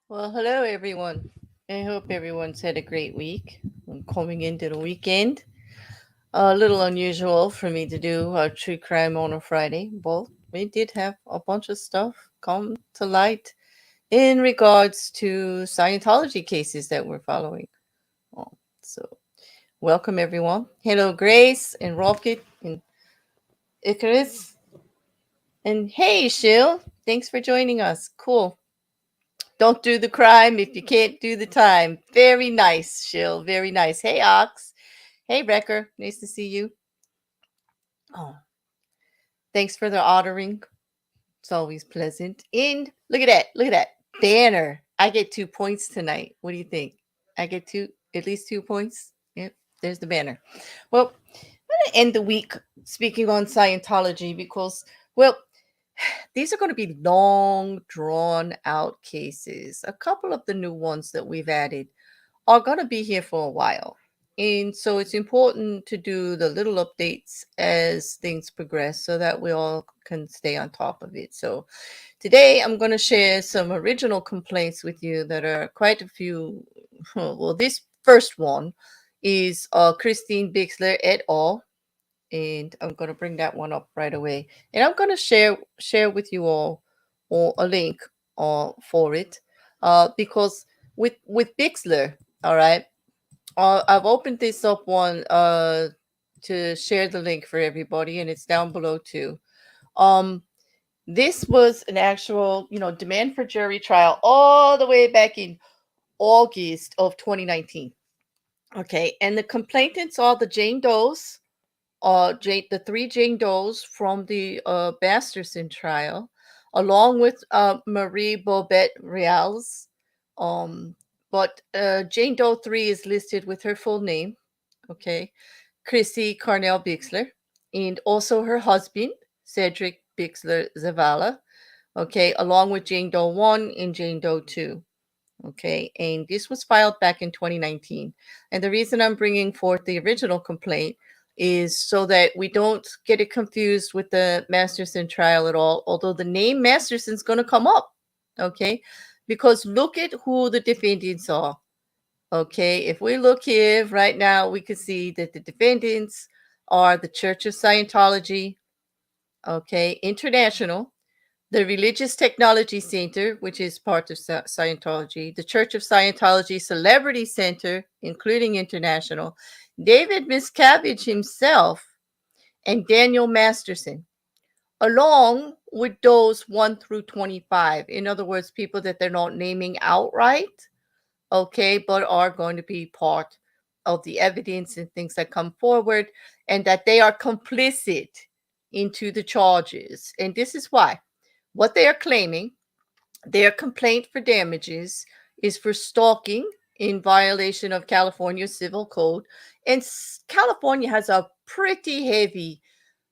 Well, hello everyone. I hope everyone's had a great week. I'm coming into the weekend. A little unusual for me to do a true crime on a Friday, but we did have a bunch of stuff come to light in regards to Scientology cases that we're following. Oh, so, welcome everyone. Hello, Grace and Rocket and Icarus. And hey, Shill. Thanks for joining us. Cool. Don't do the crime if you can't do the time. Very nice, Shill. Very nice. Hey, Ox. Hey, Wrecker. Nice to see you. Oh, thanks for the ordering. It's always pleasant. And look at that. Look at that. Banner. I get 2 points tonight. What do you think? I get at least 2 points. Yep, there's the banner. Well, I'm going to end the week speaking on Scientology because, well, these are going to be long, drawn out cases. A couple of the new ones that we've added are going to be here for a while. And so it's important to do the little updates as things progress so that we all can stay on top of it. So today I'm going to share some original complaints with you that are quite a few. Well, this first one is Christine Bixler et al. And I'm going to bring that one up right away. And I'm going to share with you all a link for it because with Bixler, all right, I've opened this up one to share the link for everybody, and it's down below too. Um, this was an actual, demand for jury trial all the way back in August of 2019. Okay, and the complainants are the Jane Does, the three Jane Does from the Masterson trial, along with Marie Bobette Rials. Um, but Jane Doe 3 is listed with her full name, okay, Chrissy Carnell Bixler, and also her husband, Cedric Bixler Zavala, okay, along with Jane Doe 1 and Jane Doe 2. Okay, and this was filed back in 2019. And the reason I'm bringing forth the original complaint is so that we don't get it confused with the Masterson trial at all, although the name Masterson's going to come up. Okay, because look at who the defendants are. Okay, if we look here right now, we can see that the defendants are the Church of Scientology, okay, International, the Religious Technology Center, which is part of Scientology, the Church of Scientology Celebrity Center, including International, David Miscavige himself, and Daniel Masterson, along with those 1 through 25. In other words, people that they're not naming outright, okay, but are going to be part of the evidence and things that come forward, and that they are complicit into the charges. And this is why. What they are claiming, their complaint for damages is for stalking in violation of California Civil Code. And California has a pretty heavy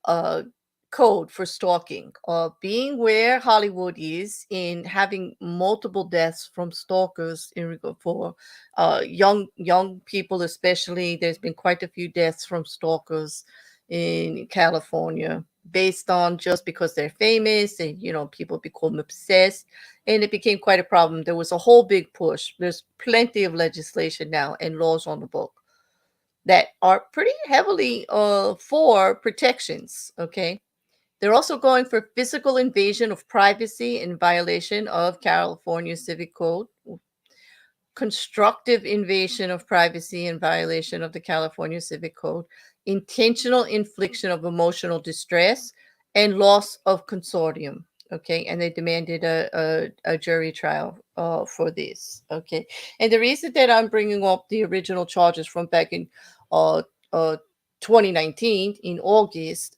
uh, code for stalking, being where Hollywood is in having multiple deaths from stalkers in regard for young people, especially. There's been quite a few deaths from stalkers in California based on just because they're famous and people become obsessed, and it became quite a problem. There was a whole big push. There's plenty of legislation now and laws on the book that are pretty heavily for protections. Okay, they're also going for physical invasion of privacy in violation of California Civic Code, constructive invasion of privacy in violation of the California Civic Code, intentional infliction of emotional distress, and loss of consortium. Okay, and they demanded a jury trial for this. Okay, and the reason that I'm bringing up the original charges from back in uh, uh, 2019 in August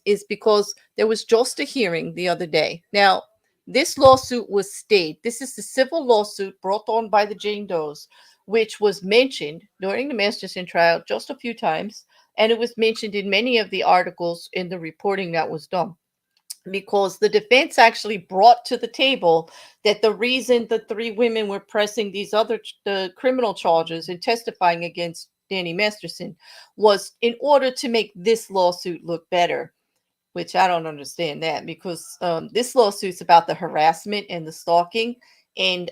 is because there was just a hearing the other day. Now, this lawsuit was stayed. This is the civil lawsuit brought on by the Jane Does, which was mentioned during the Masterson trial just a few times, and it was mentioned in many of the articles in the reporting that was done. Because the defense actually brought to the table that the reason the three women were pressing these the criminal charges and testifying against Danny Masterson was in order to make this lawsuit look better, which I don't understand that, because this lawsuit's about the harassment and the stalking. And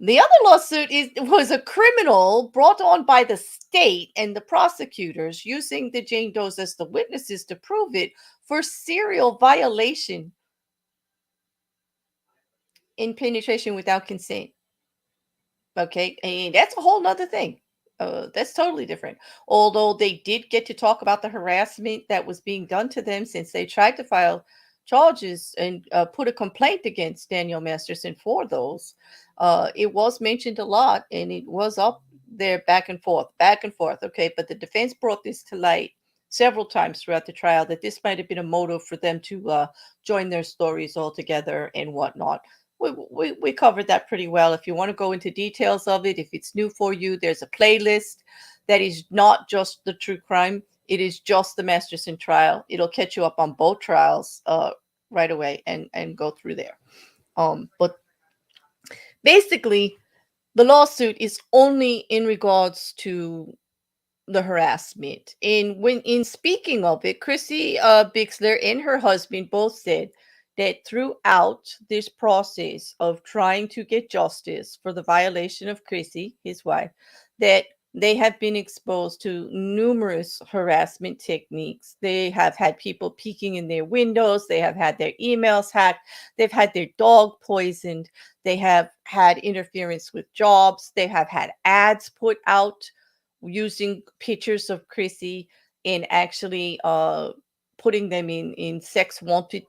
The other lawsuit was a criminal brought on by the state and the prosecutors using the Jane Does as the witnesses to prove it for serial violation in penetration without consent. Okay, and that's a whole nother thing. That's totally different. Although they did get to talk about the harassment that was being done to them since they tried to file charges and put a complaint against Daniel Masterson for those. It was mentioned a lot and it was up there back and forth, back and forth. Okay, but the defense brought this to light several times throughout the trial that this might have been a motive for them to join their stories all together and whatnot. We covered that pretty well. If you want to go into details of it, if it's new for you, there's a playlist that is not just the true crime. It is just the Masterson trial. It'll catch you up on both trials right away and go through there. But basically, the lawsuit is only in regards to the harassment. And when in speaking of it, Chrissy Bixler and her husband both said that throughout this process of trying to get justice for the violation of Chrissy, his wife, that they have been exposed to numerous harassment techniques. They have had people peeking in their windows. They have had their emails hacked. They've had their dog poisoned. They have had interference with jobs. They have had ads put out using pictures of Chrissy and actually putting them in sex wanted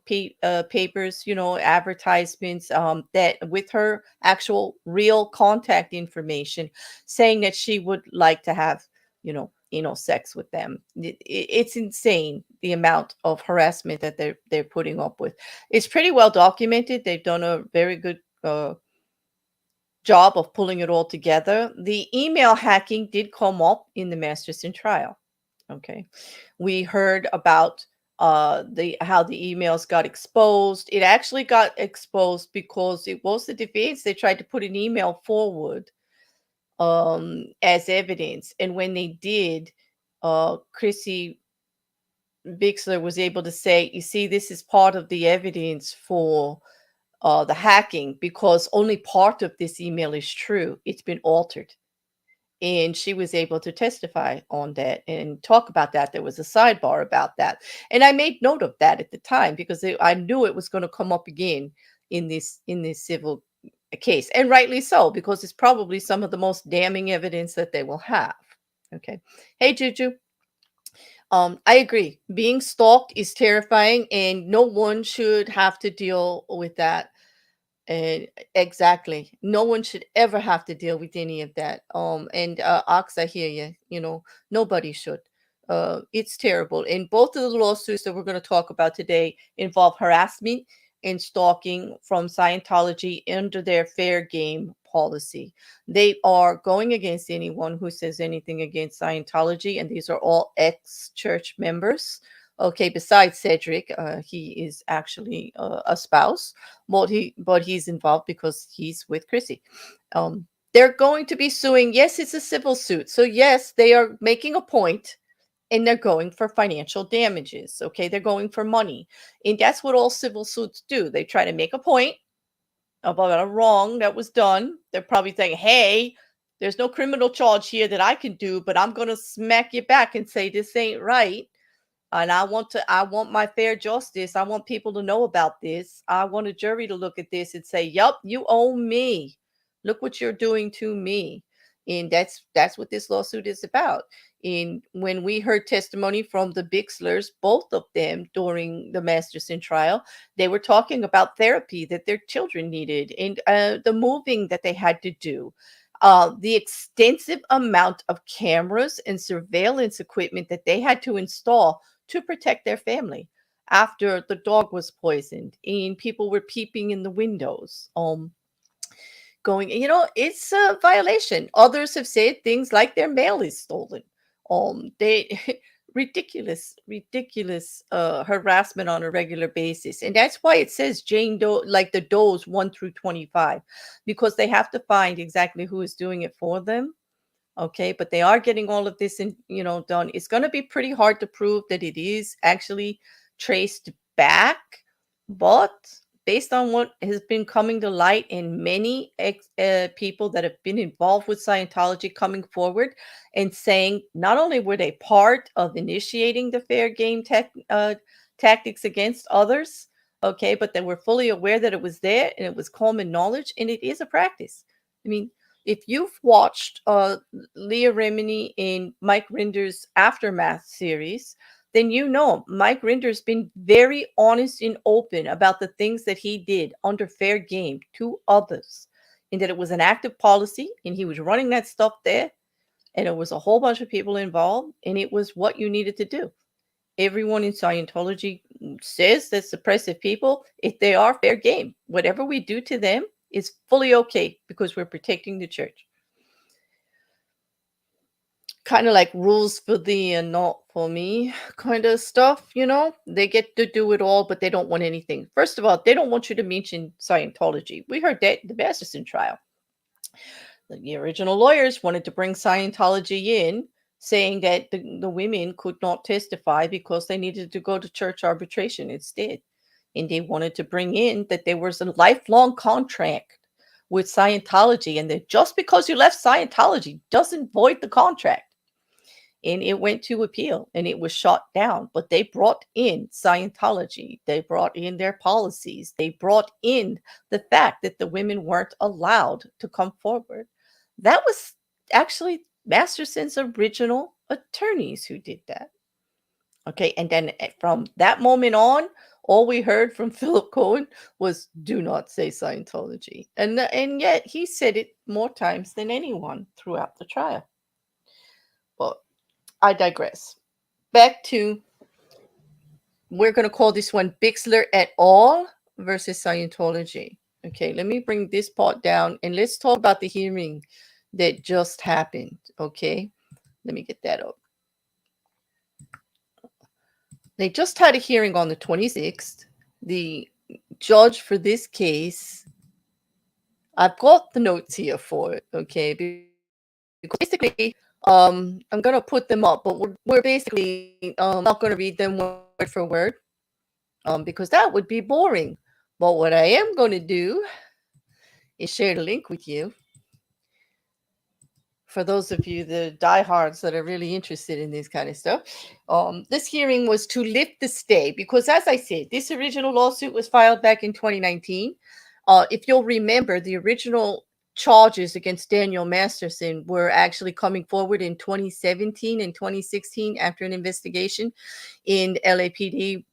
papers, advertisements that with her actual real contact information, saying that she would like to have, sex with them. It's insane the amount of harassment that they're putting up with. It's pretty well documented. They've done a very good job of pulling it all together. The email hacking did come up in the Masterson trial. Okay. We heard about the how the emails got exposed. It actually got exposed because it was the defense. They tried to put an email forward as evidence. And when they did, Chrissy Bixler was able to say, you see, this is part of the evidence for the hacking because only part of this email is true. It's been altered. And she was able to testify on that and talk about that. There was a sidebar about that. And I made note of that at the time because I knew it was going to come up again in this civil case. And rightly so, because it's probably some of the most damning evidence that they will have. Okay. Hey, Juju. I agree. Being stalked is terrifying, and no one should have to deal with that. And exactly, no one should ever have to deal with any of that. And Ox, I hear you. Nobody should. It's terrible. And both of the lawsuits that we're going to talk about today involve harassment and stalking from Scientology under their fair game policy. They are going against anyone who says anything against Scientology, and these are all ex-church members. Okay, besides Cedric, he is actually a spouse, but he's involved because he's with Chrissy. They're going to be suing. Yes, it's a civil suit, so yes, they are making a point, and they're going for financial damages. Okay, they're going for money, and that's what all civil suits do. They try to make a point about a wrong that was done. They're probably saying, "Hey, there's no criminal charge here that I can do, but I'm going to smack you back and say this ain't right." And I want my fair justice. I want people to know about this. I want a jury to look at this and say, "Yup, you owe me. Look what you're doing to me." And that's what this lawsuit is about. And when we heard testimony from the Bixlers, both of them during the Masterson trial, they were talking about therapy that their children needed and the moving that they had to do. The extensive amount of cameras and surveillance equipment that they had to install to protect their family after the dog was poisoned and people were peeping in the windows. Going, it's a violation. Others have said things like their mail is stolen. They ridiculous harassment on a regular basis. And that's why it says Jane Doe, like the Does 1 through 25, because they have to find exactly who is doing it for them. Okay, but they are getting all of this done. It's going to be pretty hard to prove that it is actually traced back, but based on what has been coming to light in many people that have been involved with Scientology coming forward and saying not only were they part of initiating the fair game tactics against others, okay, but they were fully aware that it was there and it was common knowledge and it is a practice. I mean, if you've watched Leah Remini in Mike Rinder's Aftermath series, then you know Mike Rinder's been very honest and open about the things that he did under fair game to others, and that it was an active policy, and he was running that stuff there, and it was a whole bunch of people involved, and it was what you needed to do. Everyone in Scientology says that suppressive people, if they are fair game, whatever we do to them is fully okay because we're protecting the church. Kind of like rules for thee and not for me kind of stuff, you know? They get to do it all, but they don't want anything. First of all, they don't want you to mention Scientology. We heard that in the Masterson trial. The original lawyers wanted to bring Scientology in, saying that the women could not testify because they needed to go to church arbitration instead. And they wanted to bring in that there was a lifelong contract with Scientology, and that just because you left Scientology doesn't void the contract. And it went to appeal and it was shot down. But they brought in Scientology. They brought in their policies. They brought in the fact that the women weren't allowed to come forward. That was actually Masterson's original attorneys who did that. Okay. And then from that moment on, all we heard from Philip Cohen was do not say Scientology. And yet he said it more times than anyone throughout the trial. But I digress. Back to, we're going to call this one Bixler et al. Versus Scientology. Okay, let me bring this part down and let's talk about the hearing that just happened. Okay, let me get that up. They just had a hearing on the 26th. The judge for this case, I've got the notes here for it. Okay, because basically, I'm gonna put them up, but we're basically not gonna read them word for word, because that would be boring. But what I am gonna do is share the link with you for those of you, the diehards that are really interested in this kind of stuff. This hearing was to lift the stay because, as I said, this original lawsuit was filed back in 2019. If you'll remember, the original charges against Daniel Masterson were actually coming forward in 2017 and 2016 after an investigation in LAPD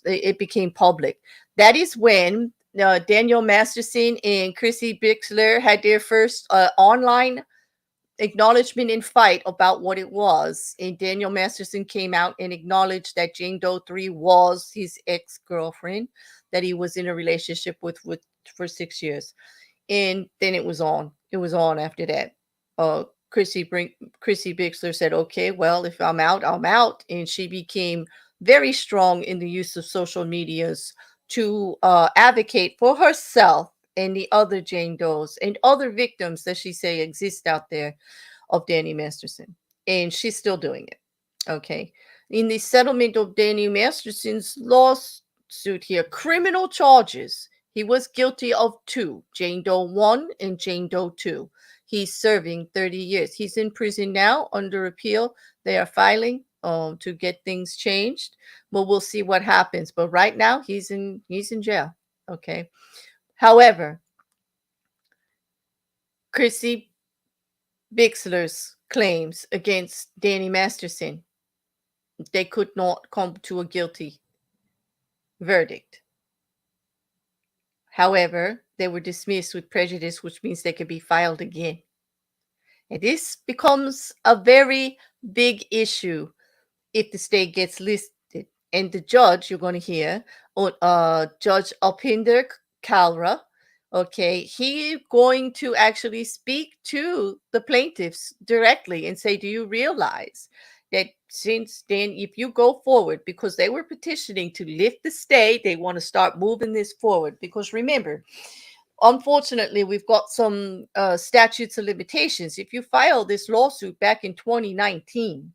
it became public. That is when Daniel Masterson and Chrissy Bixler had their first online acknowledgement and fight about what it was. And Daniel Masterson came out and acknowledged that Jane Doe 3 was his ex-girlfriend that he was in a relationship with for 6 years. And then it was on. It was on after that. Chrissy Bixler said, okay, well, if I'm out, I'm out. And she became very strong in the use of social medias to advocate for herself and the other Jane Does and other victims that she say exist out there of Danny Masterson. And she's still doing it. Okay. In the settlement of Danny Masterson's lawsuit here, criminal charges, he was guilty of 2, Jane Doe 1 and Jane Doe 2. He's serving 30 years. He's in prison now under appeal. They are filing to get things changed, but we'll see what happens. But right now he's in jail. Okay. However, Chrissy Bixler's claims against Danny Masterson, they could not come to a guilty verdict. However, they were dismissed with prejudice, which means they could be filed again. And this becomes a very big issue if the state gets listed. And the judge, you're going to hear, Judge Alpinder Kalra, okay, he's going to actually speak to the plaintiffs directly and say, do you realize that since then, if you go forward, because they were petitioning to lift the stay, they want to start moving this forward. Because remember, unfortunately, we've got some statutes of limitations. If you file this lawsuit back in 2019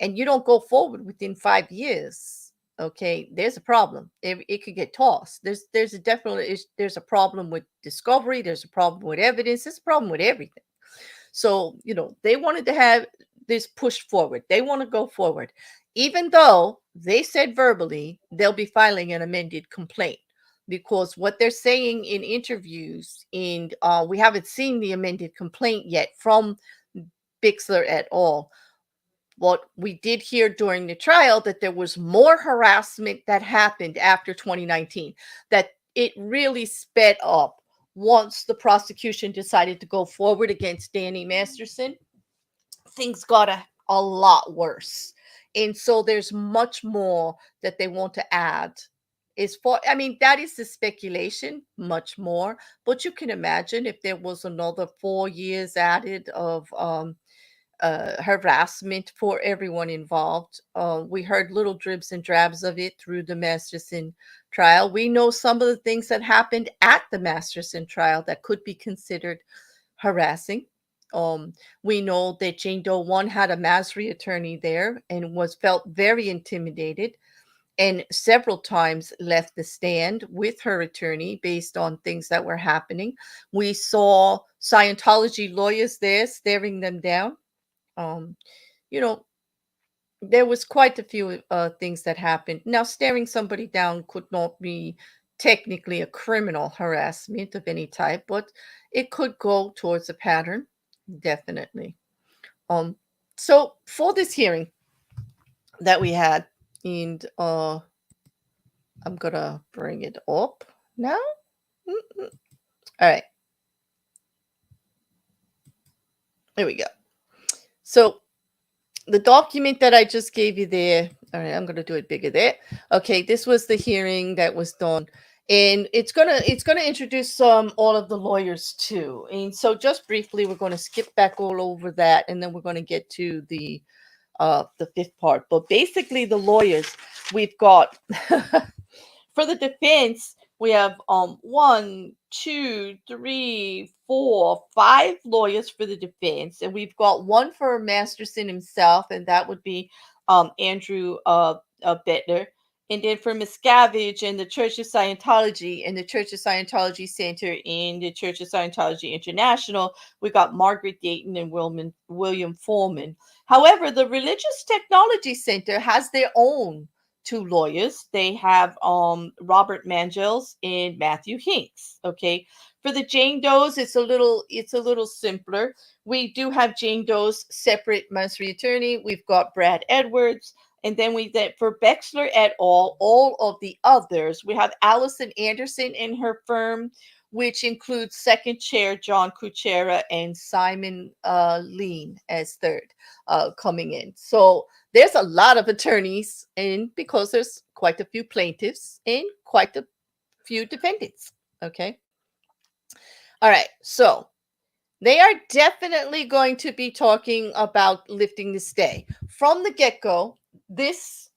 and you don't go forward within 5 years, okay, there's a problem. It could get tossed. There's a definitely there's a problem with discovery. There's a problem with evidence. There's a problem with everything. So, they wanted to have this pushed forward. They want to go forward, even though they said verbally they'll be filing an amended complaint, because what they're saying in interviews, and we haven't seen the amended complaint yet from Bixler et al. What we did hear during the trial, that there was more harassment that happened after 2019, that it really sped up once the prosecution decided to go forward against Danny Masterson. Things got a lot worse. And so there's much more that they want to add. That is the speculation, much more. But you can imagine if there was another 4 years added of harassment for everyone involved. We heard little dribs and drabs of it through the Masterson trial. We know some of the things that happened at the Masterson trial that could be considered harassing. We know that Jane Doe 1 had a Masri attorney there and felt very intimidated, and several times left the stand with her attorney based on things that were happening. We saw Scientology lawyers there staring them down. You know, there was quite a few things that happened. Now, staring somebody down could not be technically a criminal harassment of any type, but it could go towards a pattern, definitely. So for this hearing that we had, and I'm gonna bring it up now. All right, there we go. So the document that I just gave you there, all right, I'm going to do it bigger there. Okay, this was the hearing that was done, and it's gonna introduce all of the lawyers too. And so just briefly, we're going to skip back all over that, and then we're going to get to the fifth part. But basically, the lawyers we've got for the defense, we have 1, 2, 3, 4, 5 lawyers for the defense, and we've got one for Masterson himself, and that would be Andrew Bettler. And then for Miscavige and the Church of Scientology and the Church of Scientology Center and the Church of Scientology International, we got Margaret Dayton and William Foreman. However, the Religious Technology Center has their own 2 lawyers. They have Robert Mangels and Matthew Hinks. Okay, for the Jane Does, it's a little simpler. We do have Jane Doe's separate Masri attorney. We've got Brad Edwards, and then for Bixler et al. All of the others, we have Allison Anderson in her firm, which includes second chair John Kuchera and Simon Lean as third coming in. So there's a lot of attorneys in, because there's quite a few plaintiffs and quite a few defendants. Okay. All right. So they are definitely going to be talking about lifting the stay. From the get-go, this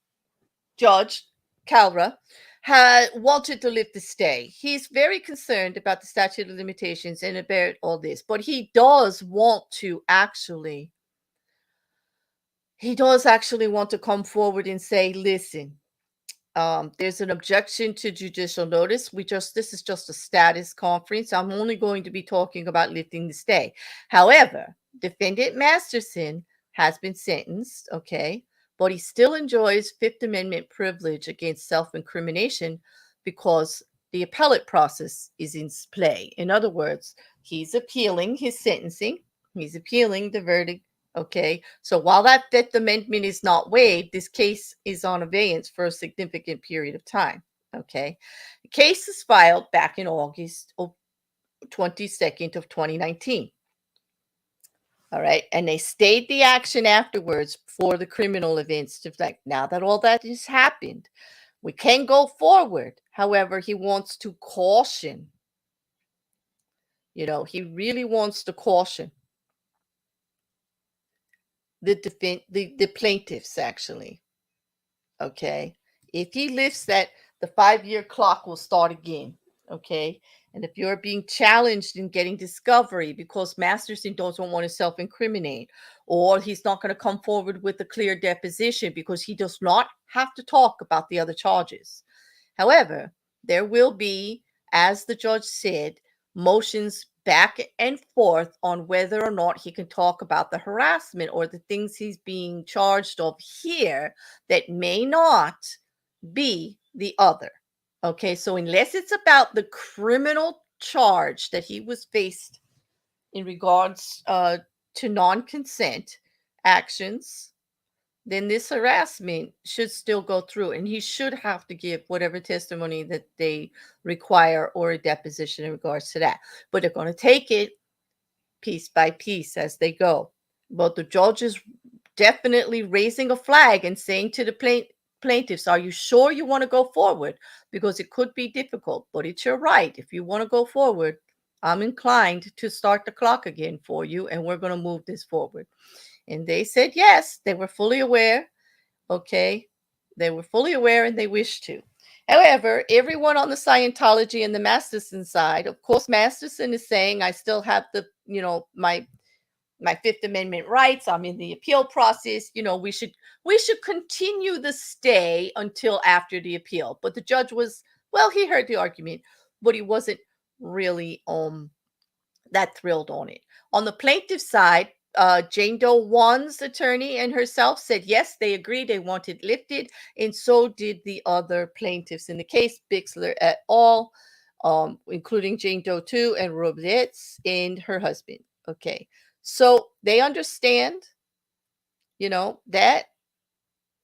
judge, Calra, had wanted to lift the stay. He's very concerned about the statute of limitations and about all this, but he does actually want to come forward and say, listen, there's an objection to judicial notice. This is just a status conference. I'm only going to be talking about lifting the stay. However, defendant Masterson has been sentenced, okay, but he still enjoys Fifth Amendment privilege against self-incrimination because the appellate process is in play. In other words, he's appealing his sentencing. He's appealing the verdict. Okay, so while that Fifth Amendment is not waived, this case is on abeyance for a significant period of time. Okay, the case is filed back in August 22nd of 2019. All right, and they stayed the action afterwards for the criminal events. To like, now that all that has happened, we can go forward. However, he wants to caution. He really wants to caution the plaintiffs, actually. Okay, if he lifts that, the 5-year clock will start again. Okay. And if you're being challenged in getting discovery because Masterson doesn't want to self-incriminate, or he's not going to come forward with a clear deposition because he does not have to talk about the other charges. However, there will be, as the judge said, motions back and forth on whether or not he can talk about the harassment or the things he's being charged of here that may not be the other. Okay, so unless it's about the criminal charge that he was faced in regards to non-consent actions, then this harassment should still go through, and he should have to give whatever testimony that they require or a deposition in regards to that. But they're going to take it piece by piece as they go. But the judge is definitely raising a flag and saying to the plaintiffs, are you sure you want to go forward? Because it could be difficult, but it's your right. If you want to go forward, I'm inclined to start the clock again for you, and we're going to move this forward. And they said yes, they were fully aware. Okay, they were fully aware and they wished to. However, everyone on the Scientology and the Masterson side, of course, Masterson is saying, I still have the, my Fifth Amendment rights. I'm in the appeal process. We should continue the stay until after the appeal. But the judge was, well, he heard the argument, but he wasn't really that thrilled on it. On the plaintiff side, Jane Doe 1's attorney and herself said yes, they agreed, they want it lifted, and so did the other plaintiffs in the case, Bixler et al., including Jane Doe 2 and Roblets and her husband. Okay, so they understand, that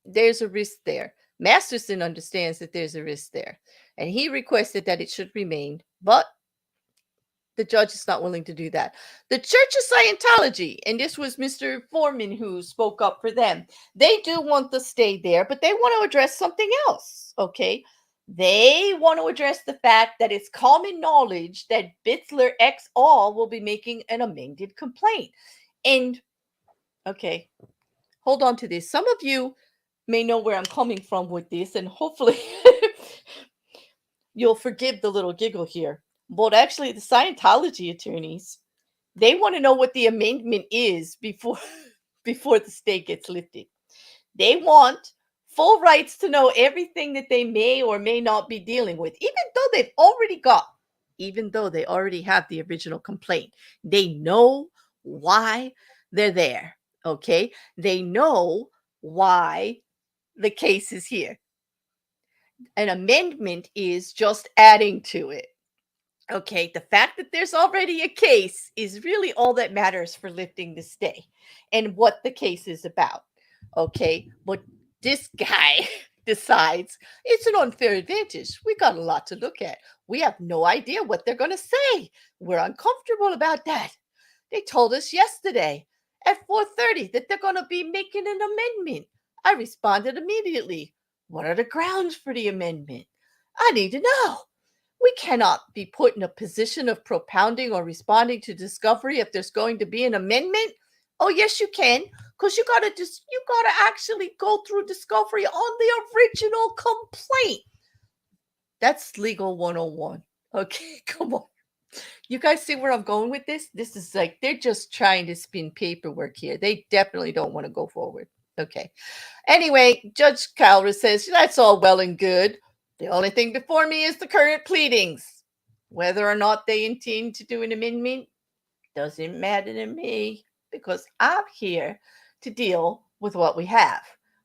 there's a risk there. Masterson understands that there's a risk there, and he requested that it should remain, but the judge is not willing to do that. The Church of Scientology, and this was Mr. Foreman who spoke up for them, they do want to stay there, but they want to address something else, okay? They want to address the fact that it's common knowledge that Bixler ex al. Will be making an amended complaint. And, okay, hold on to this. Some of you may know where I'm coming from with this, and hopefully you'll forgive the little giggle here. But actually, the Scientology attorneys, they want to know what the amendment is before the stay gets lifted. They want full rights to know everything that they may or may not be dealing with, even though they already have the original complaint. They know why they're there, okay? They know why the case is here. An amendment is just adding to it. Okay, the fact that there's already a case is really all that matters for lifting the stay and what the case is about. Okay, but this guy decides it's an unfair advantage. We got a lot to look at. We have no idea what they're going to say. We're uncomfortable about that. They told us yesterday at 4:30 that they're going to be making an amendment. I responded immediately. What are the grounds for the amendment? I need to know. We cannot be put in a position of propounding or responding to discovery if there's going to be an amendment. Oh, yes, you can, because you gotta actually go through discovery on the original complaint. That's legal 101. Okay, come on. You guys see where I'm going with this? This is like they're just trying to spin paperwork here. They definitely don't want to go forward. Okay. Anyway, Judge Calra says that's all well and good. The only thing before me is the current pleadings. Whether or not they intend to do an amendment doesn't matter to me because I'm here to deal with what we have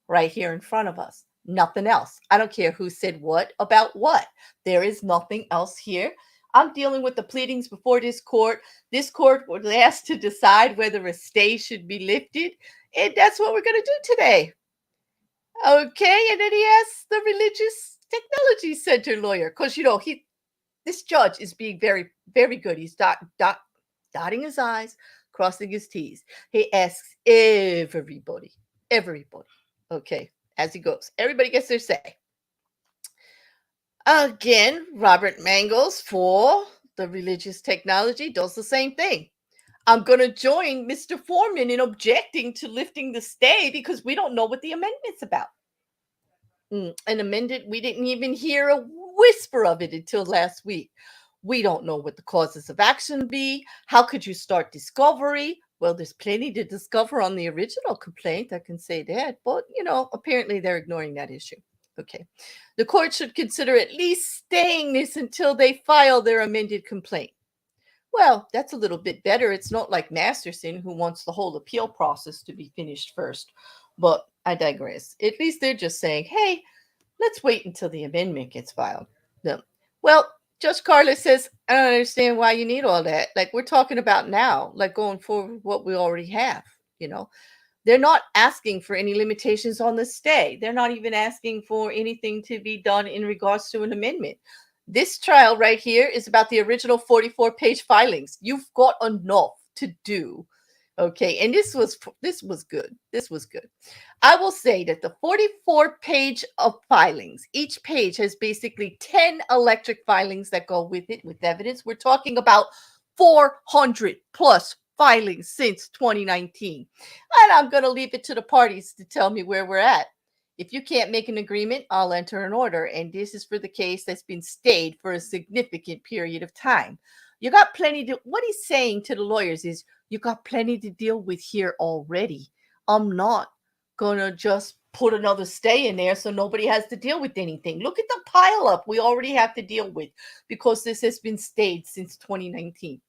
right here in front of us. Nothing else. I don't care who said what about what. There is nothing else here. I'm dealing with the pleadings before this court. This court was asked to decide whether a stay should be lifted, and that's what we're going to do today. Okay, and then he asked the Religious Technology Center lawyer, because this judge is being very, very good. He's dotting his I's, crossing his T's. He asks everybody, okay, as he goes. Everybody gets their say. Again, Robert Mangles for the Religious Technology does the same thing. I'm going to join Mr. Foreman in objecting to lifting the stay because we don't know what the amendment's about. An amendment, we didn't even hear a whisper of it until last week. We don't know what the causes of action be. How could you start discovery? Well, there's plenty to discover on the original complaint, I can say that. But, apparently they're ignoring that issue. Okay. The court should consider at least staying this until they file their amended complaint. Well, that's a little bit better. It's not like Masterson, who wants the whole appeal process to be finished first. But I digress. At least they're just saying, hey, let's wait until the amendment gets filed. No. Well, Judge Carla says, I don't understand why you need all that. Like, we're talking about now, like going forward what we already have, They're not asking for any limitations on the stay. They're not even asking for anything to be done in regards to an amendment. This trial right here is about the original 44-page filings. You've got enough to do. Okay, and this was good. This was good. I will say that the 44-page of filings, each page has basically 10 electric filings that go with it, with evidence. We're talking about 400 plus filings since 2019. And I'm going to leave it to the parties to tell me where we're at. If you can't make an agreement, I'll enter an order. And this is for the case that's been stayed for a significant period of time. You got plenty to, what he's saying to the lawyers is, you got plenty to deal with here already. I'm not going to just put another stay in there so nobody has to deal with anything. Look at the pile up we already have to deal with because this has been stayed since 2019.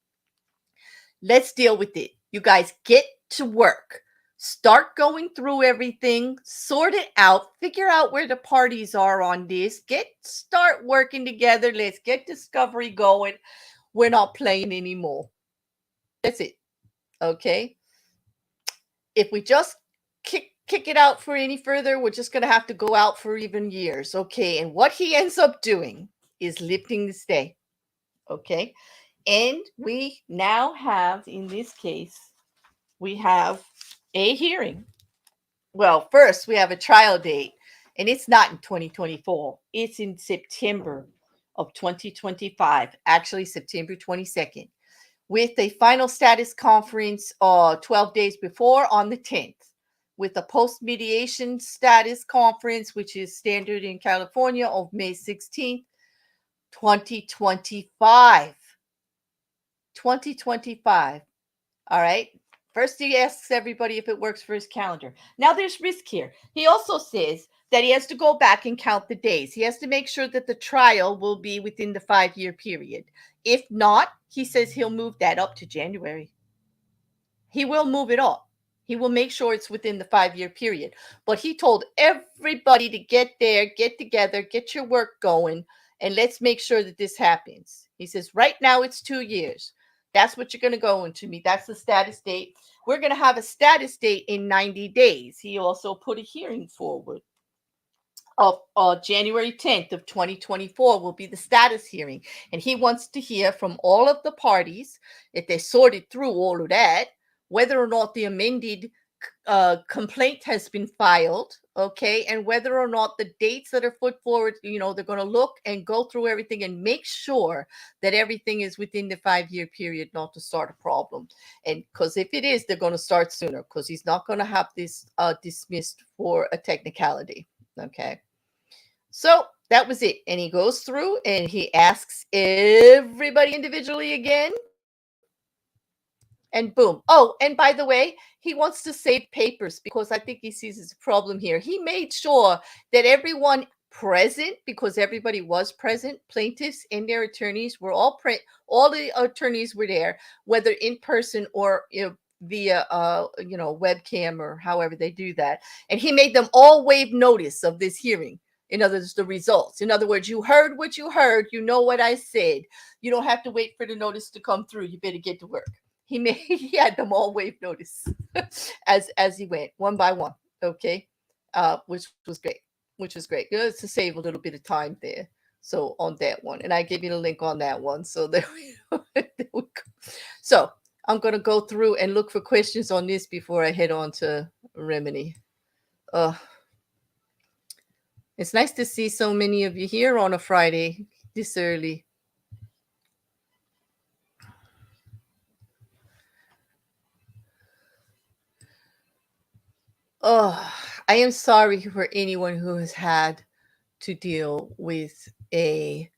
Let's deal with it. You guys get to work. Start going through everything, sort it out, figure out where the parties are on this, start working together. Let's get discovery going. We're not playing anymore. That's it. Okay. If we just kick it out for any further, we're just going to have to go out for even years. Okay. And what he ends up doing is lifting the stay. Okay. And we now have, in this case, we have a hearing. Well, first we have a trial date, and it's not in 2024. It's in September of 2025, actually September 22nd, with a final status conference 12 days before on the 10th, with a post-mediation status conference, which is standard in California, of May 16th, 2025. 2025. All right. First, he asks everybody if it works for his calendar. Now, there's risk here. He also says that he has to go back and count the days. He has to make sure that the trial will be within the 5-year period. If not, he says he'll move that up to January. He will move it up. He will make sure it's within the 5-year period. But he told everybody to get there, get together, get your work going, and let's make sure that this happens. He says, right now it's 2 years. That's what you're going to go into me. That's the status date. We're going to have a status date in 90 days. He also put a hearing forward of January 10th of 2024 will be the status hearing. And he wants to hear from all of the parties, if they sorted through all of that, whether or not the amended complaint has been filed, okay, and whether or not the dates that are put forward, they're going to look and go through everything and make sure that everything is within the 5-year period, not to start a problem. And because if it is, they're going to start sooner, because he's not going to have this dismissed for a technicality. Okay. So that was it. And he goes through and he asks everybody individually again. And boom. Oh, and by the way, he wants to save papers because I think he sees his problem here. He made sure that everyone present, because everybody was present, plaintiffs and their attorneys were all the attorneys were there, whether in person or via webcam or however they do that. And he made them all waive notice of this hearing. In other words, the results. In other words, you heard what you heard. You know what I said. You don't have to wait for the notice to come through. You better get to work. He had them all waive notice as he went one by one. Okay. Which was great. Just to save a little bit of time there. So on that one, and I gave you the link on that one. So there we go. So I'm going to go through and look for questions on this before I head on to Remini. It's nice to see so many of you here on a Friday this early. I am sorry for anyone who has had to deal with a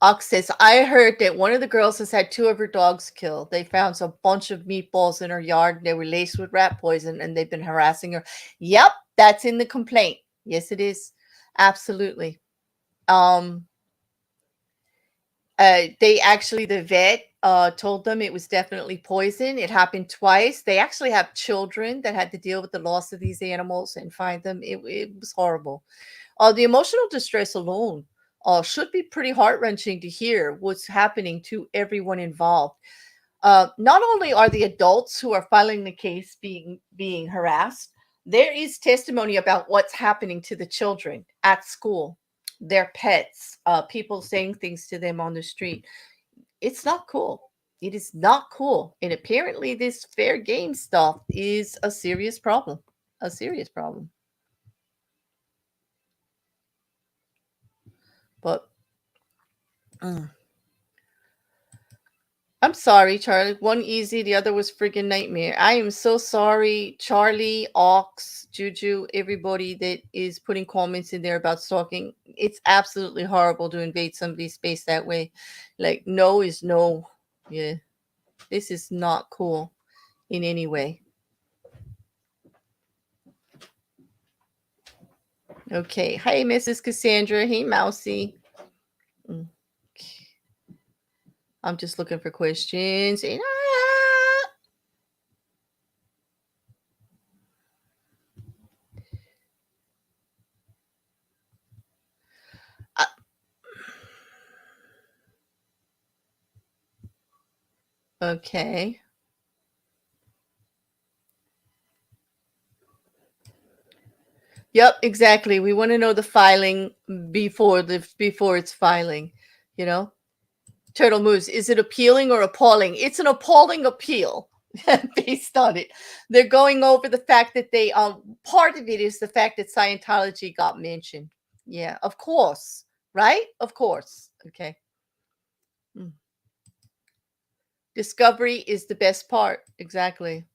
access. I heard that one of the girls has had two of her dogs killed. They found a bunch of meatballs in her yard and they were laced with rat poison and they've been harassing her. Yep, that's in the complaint. Yes, it is. Absolutely. Um, they actually, the vet told them it was definitely poison. It happened twice. They actually have children that had to deal with the loss of these animals and find them. It was horrible. The emotional distress alone should be pretty heart-wrenching to hear what's happening to everyone involved. Not only are the adults who are filing the case being harassed, there is testimony about what's happening to the children at school, their pets, people saying things to them on the street. It's not cool. It is not cool. And apparently this fair game stuff is a serious problem. A serious problem. But I'm sorry, Charlie. One easy, the other was friggin' nightmare. I am so sorry, Charlie, Ox, Juju, everybody that is putting comments in there about stalking. It's absolutely horrible to invade somebody's space that way. Like, no is no. Yeah. This is not cool in any way. Okay. Hey, Mrs. Cassandra. Hey, Mousy. I'm just looking for questions. And okay. Yep, exactly. We want to know the filing before it's filing, you know? Turtle Moose, is it appealing or appalling? It's an appalling appeal based on it. They're going over the fact that they part of it is the fact that Scientology got mentioned. Yeah, of course. Right? Of course. Okay. Discovery is the best part. Exactly.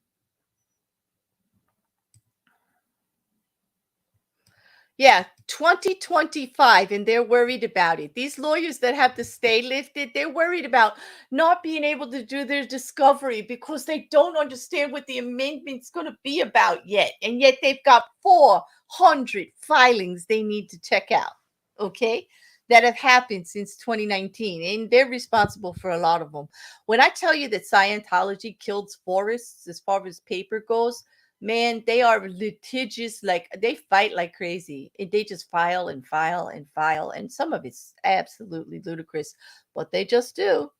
Yeah, 2025, and they're worried about it. These lawyers that have to stay lifted, they're worried about not being able to do their discovery because they don't understand what the amendment's going to be about yet. And yet they've got 400 filings they need to check out, okay, that have happened since 2019. And they're responsible for a lot of them. When I tell you that Scientology killed forests as far as paper goes, man, they are litigious. Like they fight like crazy. They just file and file and file, and some of it's absolutely ludicrous, but they just do.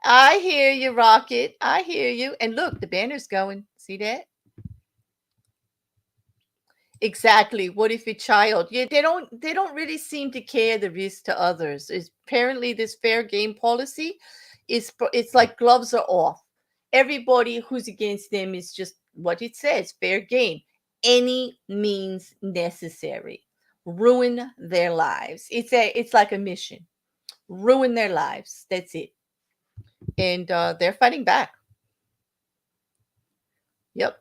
I hear you, Rocket. I hear you. And look, the banner's going. See that? Exactly. What if a child? Yeah, they don't really seem to care the risk to others. Is apparently this fair game policy it's like gloves are off. Everybody who's against them is just what it says, fair game. Any means necessary. Ruin their lives. It's like a mission. Ruin their lives. That's it. And they're fighting back. Yep.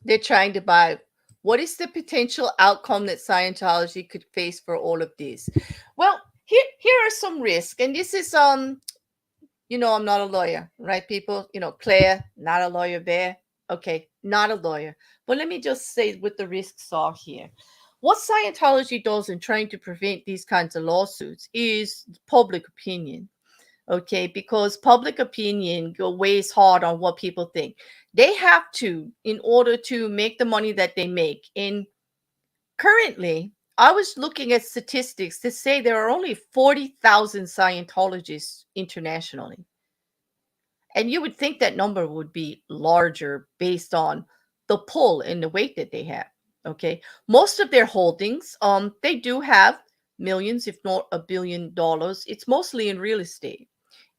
They're trying to buy. What is the potential outcome that Scientology could face for all of this? Well, here are some risks, and this is I'm not a lawyer, right, people? Claire, not a lawyer. Bear, okay, not a lawyer. But let me just say what the risks are here. What Scientology does in trying to prevent these kinds of lawsuits is public opinion. Okay, because public opinion weighs hard on what people think. They have to, in order to make the money that they make. And currently, I was looking at statistics to say there are only 40,000 Scientologists internationally. And you would think that number would be larger based on the pull and the weight that they have. Okay. Most of their holdings, they do have millions, if not $1 billion. It's mostly in real estate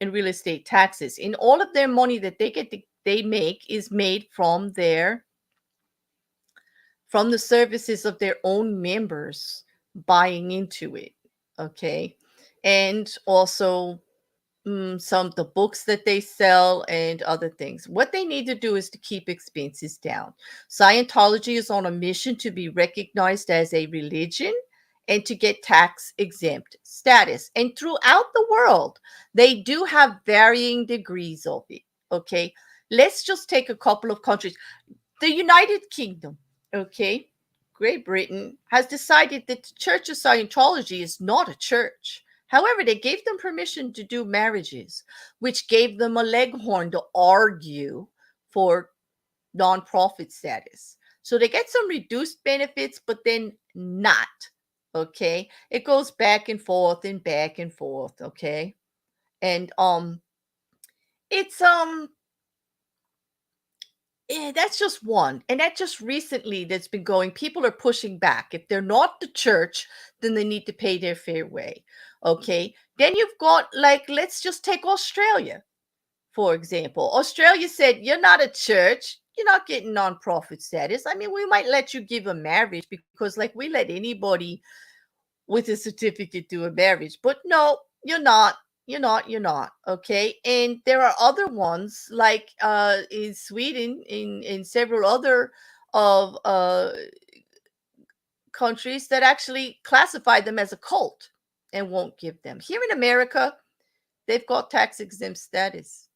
and real estate taxes. And all of their money that they make is made from the services of their own members buying into it. Okay. And also some of the books that they sell and other things. What they need to do is to keep expenses down. Scientology is on a mission to be recognized as a religion and to get tax exempt status. And throughout the world, they do have varying degrees of it. Okay. Let's just take a couple of countries. The United Kingdom, okay, Great Britain has decided that the Church of Scientology is not a church. However, they gave them permission to do marriages, which gave them a leghorn to argue for nonprofit status. So they get some reduced benefits, but then not. Okay. It goes back and forth and back and forth. Okay. And it's that's just one. And that just recently that's been going. People are pushing back. If they're not the church, then they need to pay their fair way. Okay. Then you've got, like, let's just take Australia, for example. Australia said, you're not a church. You're not getting nonprofit status. I mean, we might let you give a marriage because, like, we let anybody with a certificate do a marriage. But no, you're not. You're not. Okay. And there are other ones like in Sweden, in several other of countries that actually classify them as a cult and won't give them. Here in America, they've got tax exempt status.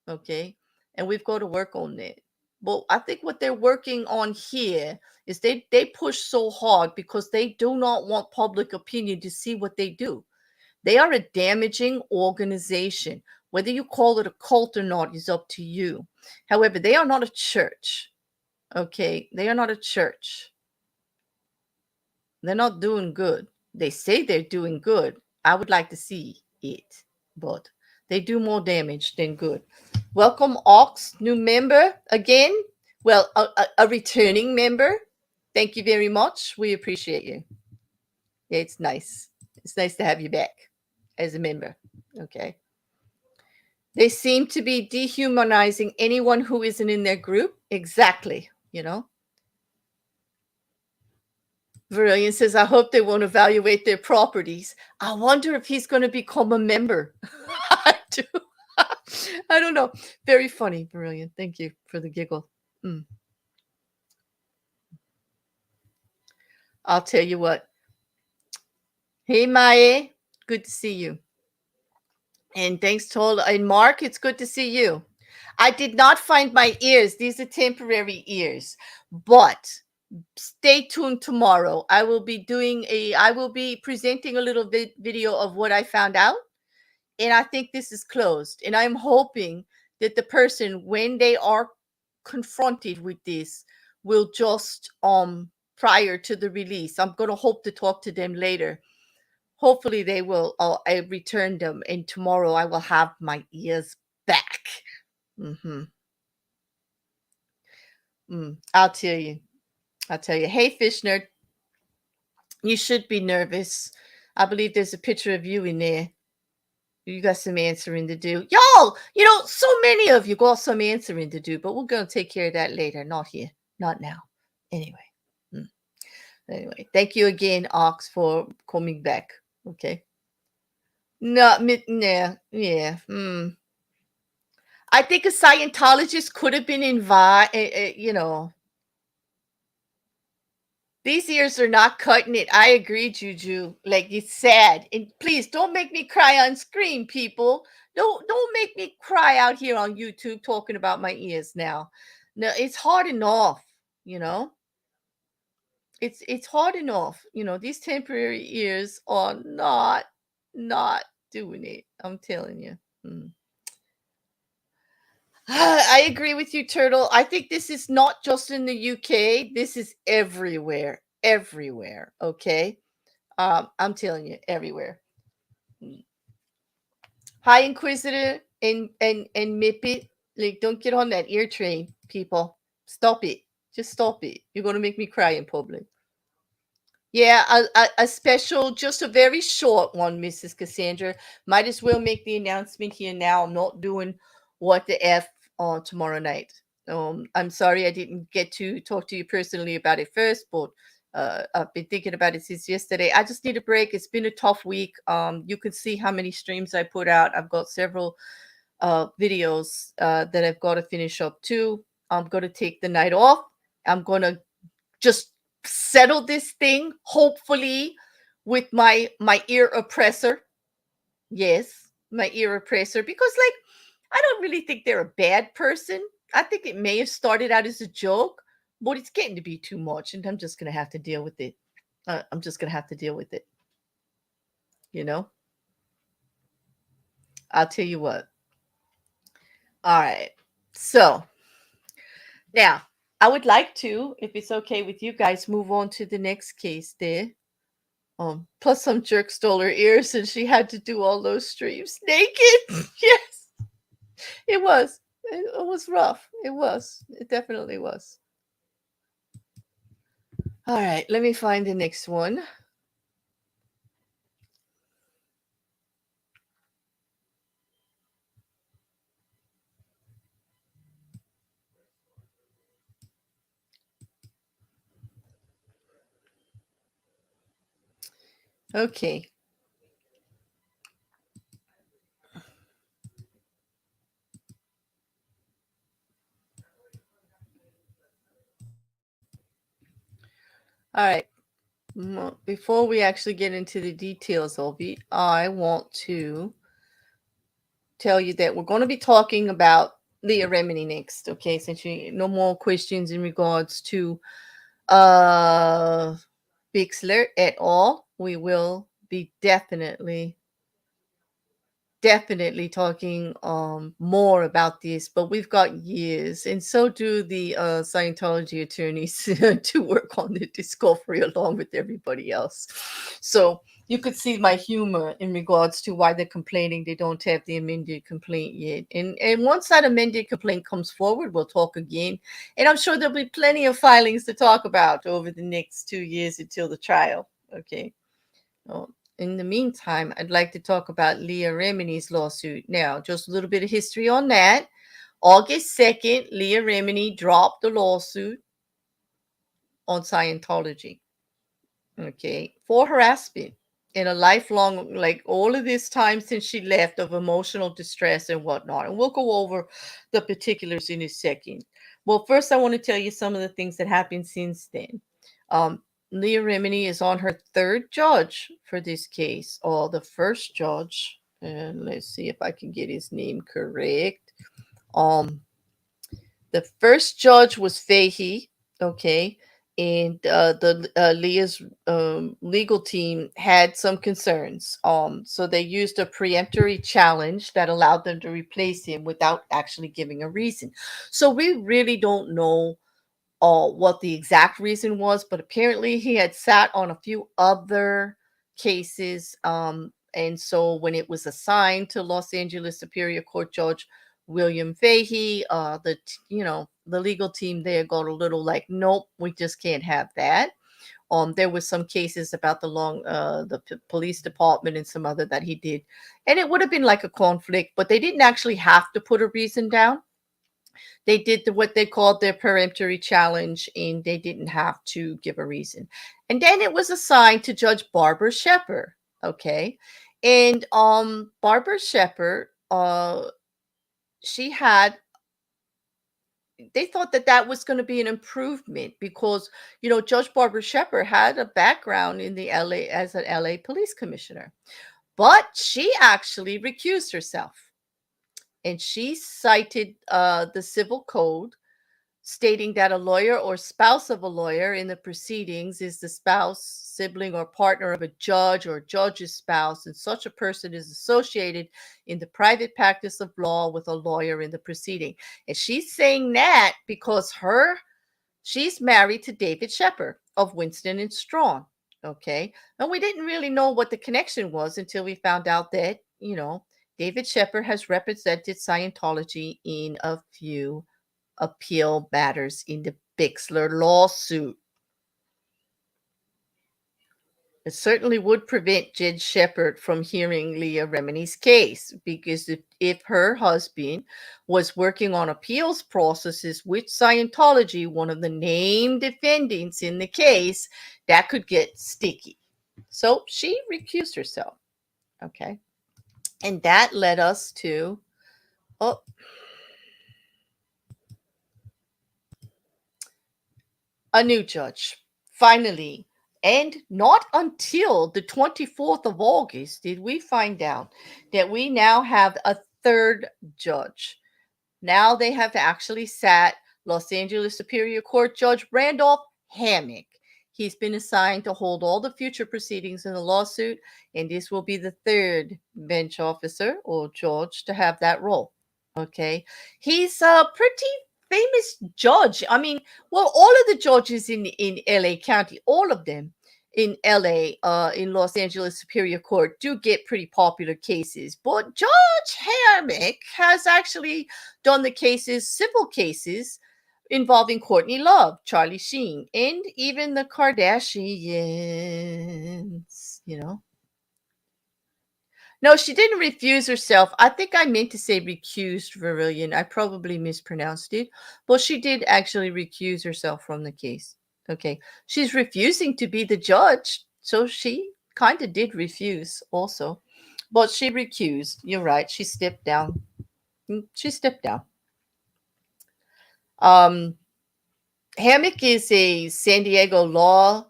Okay. And we've got to work on it. But I think what they're working on here is they push so hard because they do not want public opinion to see what they do. They are a damaging organization. Whether you call it a cult or not is up to you. However, they are not a church. Okay. They are not a church. They're not doing good. They say they're doing good. I would like to see it, but they do more damage than good. Welcome, Ox, new member again. Well, a returning member. Thank you very much. We appreciate you. Yeah, it's nice. It's nice to have you back as a member. Okay. They seem to be dehumanizing anyone who isn't in their group. Exactly. Verillion says, I hope they won't evaluate their properties. I wonder if he's going to become a member. I do. I don't know. Very funny, Verillion. Thank you for the giggle. I'll tell you what. Hey, Mae. Good to see you. And thanks to all. And Mark, it's good to see you. I did not find my ears. These are temporary ears. But stay tuned tomorrow. I will be presenting a little video of what I found out. And I think this is closed. And I'm hoping that the person, when they are confronted with this, will just prior to the release. I'm going to hope to talk to them later. Hopefully they will. I return them, and tomorrow I will have my ears back. I'll tell you. Hey, Fish Nerd, you should be nervous. I believe there's a picture of you in there. You got some answering to do. Y'all, so many of you got some answering to do, but we're going to take care of that later. Not here. Not now. Anyway. Thank you again, Ox, for coming back. Okay. No, yeah. I think a Scientologist could have been invited, These ears are not cutting it. I agree, Juju. Like, it's sad. And please don't make me cry on screen, people. Don't make me cry out here on YouTube talking about my ears now. No, it's hard enough, It's hard enough. These temporary ears are not doing it. I'm telling you. I agree with you, Turtle. I think this is not just in the UK. This is everywhere. Everywhere. Okay. I'm telling you, everywhere. Hi, Inquisitor and Mippet. Like, don't get on that ear train, people. Stop it. Just stop it. You're going to make me cry in public. Yeah, a special, just a very short one, Mrs. Cassandra. Might as well make the announcement here now. I'm not doing what the F on tomorrow night. I'm sorry I didn't get to talk to you personally about it first, but I've been thinking about it since yesterday. I just need a break. It's been a tough week. You can see how many streams I put out. I've got several videos that I've got to finish up too. I'm going to take the night off. I'm going to just settle this thing, hopefully, with my ear oppressor. Yes, my ear oppressor, because like I don't really think they're a bad person. I think it may have started out as a joke, but it's getting to be too much, and I'm just gonna have to deal with it. I'm just gonna have to deal with it. You know, I'll tell you what. All right. So now I would like to, if it's okay with you guys, move on to the next case there. Plus some jerk stole her ears and she had to do all those streams naked. Yes, it was. It was rough. It was. It definitely was. All right, let me find the next one. Okay. All right. Before we actually get into the details of it, I want to tell you that we're going to be talking about Leah Remini next. Okay, since you no more questions in regards to uh Bixler at all, we will be definitely talking more about this, but we've got years, and so do the Scientology attorneys to work on the discovery along with everybody else. So you could see my humor in regards to why they're complaining they don't have the amended complaint yet. And once that amended complaint comes forward, we'll talk again. And I'm sure there'll be plenty of filings to talk about over the next 2 years until the trial. Okay. Oh, in the meantime, I'd like to talk about Leah Remini's lawsuit. Now, just a little bit of history on that. August 2nd, Leah Remini dropped the lawsuit on Scientology, okay, for harassment and a lifelong, like all of this time since she left, of emotional distress and whatnot. And we'll go over the particulars in a second. Well, first, I want to tell you some of the things that happened since then. Um, Leah Remini is on her third judge for this case, or the first judge. And let's see if I can get his name correct. Um, the first judge was Fahey, okay, and the Leah's legal team had some concerns. So they used a preemptory challenge that allowed them to replace him without actually giving a reason. So we really don't know what the exact reason was, but apparently he had sat on a few other cases. And so when it was assigned to Los Angeles Superior Court Judge William Fahey, the legal team there got a little like, nope, we just can't have that. There was some cases about the police department and some other that he did, and it would have been like a conflict, but they didn't actually have to put a reason down. They did what they called their peremptory challenge, and they didn't have to give a reason. And then it was assigned to Judge Barbara Shepard. Okay. And Barbara Shepard, she had they thought that that was going to be an improvement because Judge Barbara Shepard had a background in the LA as an LA police commissioner, but she actually recused herself, and she cited the civil code, stating that a lawyer or spouse of a lawyer in the proceedings is the spouse, sibling, or partner of a judge or judge's spouse, and such a person is associated in the private practice of law with a lawyer in the proceeding. And she's saying that because she's married to David Shepard of Winston and Strawn. Okay. And we didn't really know what the connection was until we found out that, David Shepard has represented Scientology in a few appeal matters in the Bixler lawsuit. It certainly would prevent Judge Shepard from hearing Leah Remini's case, because if her husband was working on appeals processes with Scientology, one of the named defendants in the case, that could get sticky. So she recused herself. Okay. And that led us to a new judge, finally. And not until the 24th of August did we find out that we now have a third judge. Now they have actually sat Los Angeles Superior Court Judge Randolph Hammock. He's been assigned to hold all the future proceedings in the lawsuit, and this will be the third bench officer or judge to have that role. Okay. He's a pretty famous judge. I mean, well, all of the judges in LA County, all of them in LA, in Los Angeles Superior Court, do get pretty popular cases. But Judge Hammock has actually done the cases, civil cases, involving Courtney Love, Charlie Sheen, and even the Kardashians, No, she didn't refuse herself. I think I meant to say recused, Verillion. I probably mispronounced it. But she did actually recuse herself from the case. Okay. She's refusing to be the judge. So she kind of did refuse also. But she recused. You're right. She stepped down. She stepped down. Hammock is a San Diego law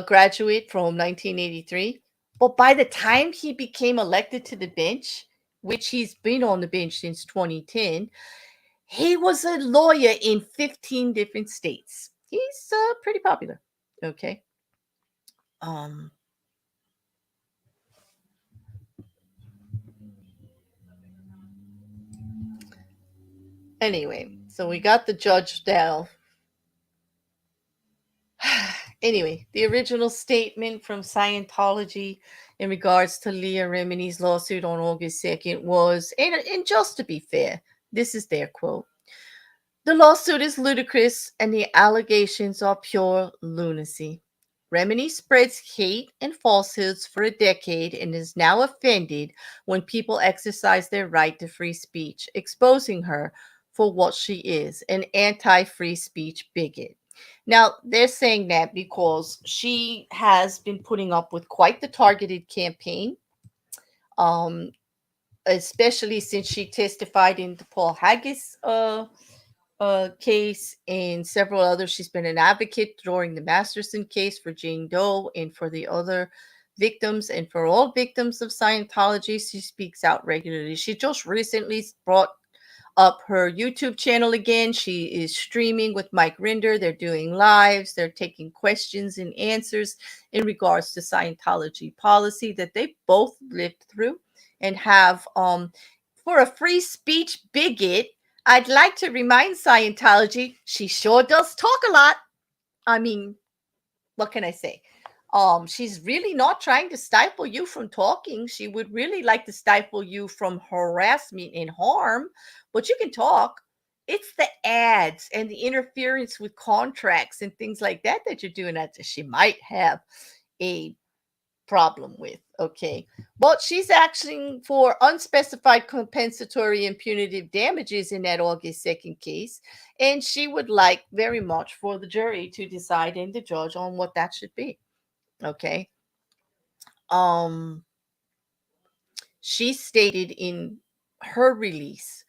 graduate from 1983. But by the time he became elected to the bench, which he's been on the bench since 2010, he was a lawyer in 15 different states. He's pretty popular. Okay. Anyway, so we got the judge down. Anyway, the original statement from Scientology in regards to Leah Remini's lawsuit on August 2nd was, and just to be fair, this is their quote: "The lawsuit is ludicrous and the allegations are pure lunacy. Remini spreads hate and falsehoods for a decade and is now offended when people exercise their right to free speech, exposing her for what she is, an anti-free speech bigot." Now, they're saying that because she has been putting up with quite the targeted campaign, especially since she testified in the Paul Haggis case and several others. She's been an advocate during the Masterson case for Jane Doe and for the other victims, and for all victims of Scientology. She speaks out regularly. She just recently brought up her YouTube channel again. She is streaming with Mike Rinder. They're doing lives. They're taking questions and answers in regards to Scientology policy that they both lived through and have. For a free speech bigot, I'd like to remind Scientology, she sure does talk a lot. I mean, what can I say? She's really not trying to stifle you from talking. She would really like to stifle you from harassment and harm, but you can talk. It's the ads and the interference with contracts and things like that that you're doing that she might have a problem with. Okay. But she's asking for unspecified compensatory and punitive damages in that August 2nd case. And she would like very much for the jury to decide and the judge on what that should be. Okay. She stated in her release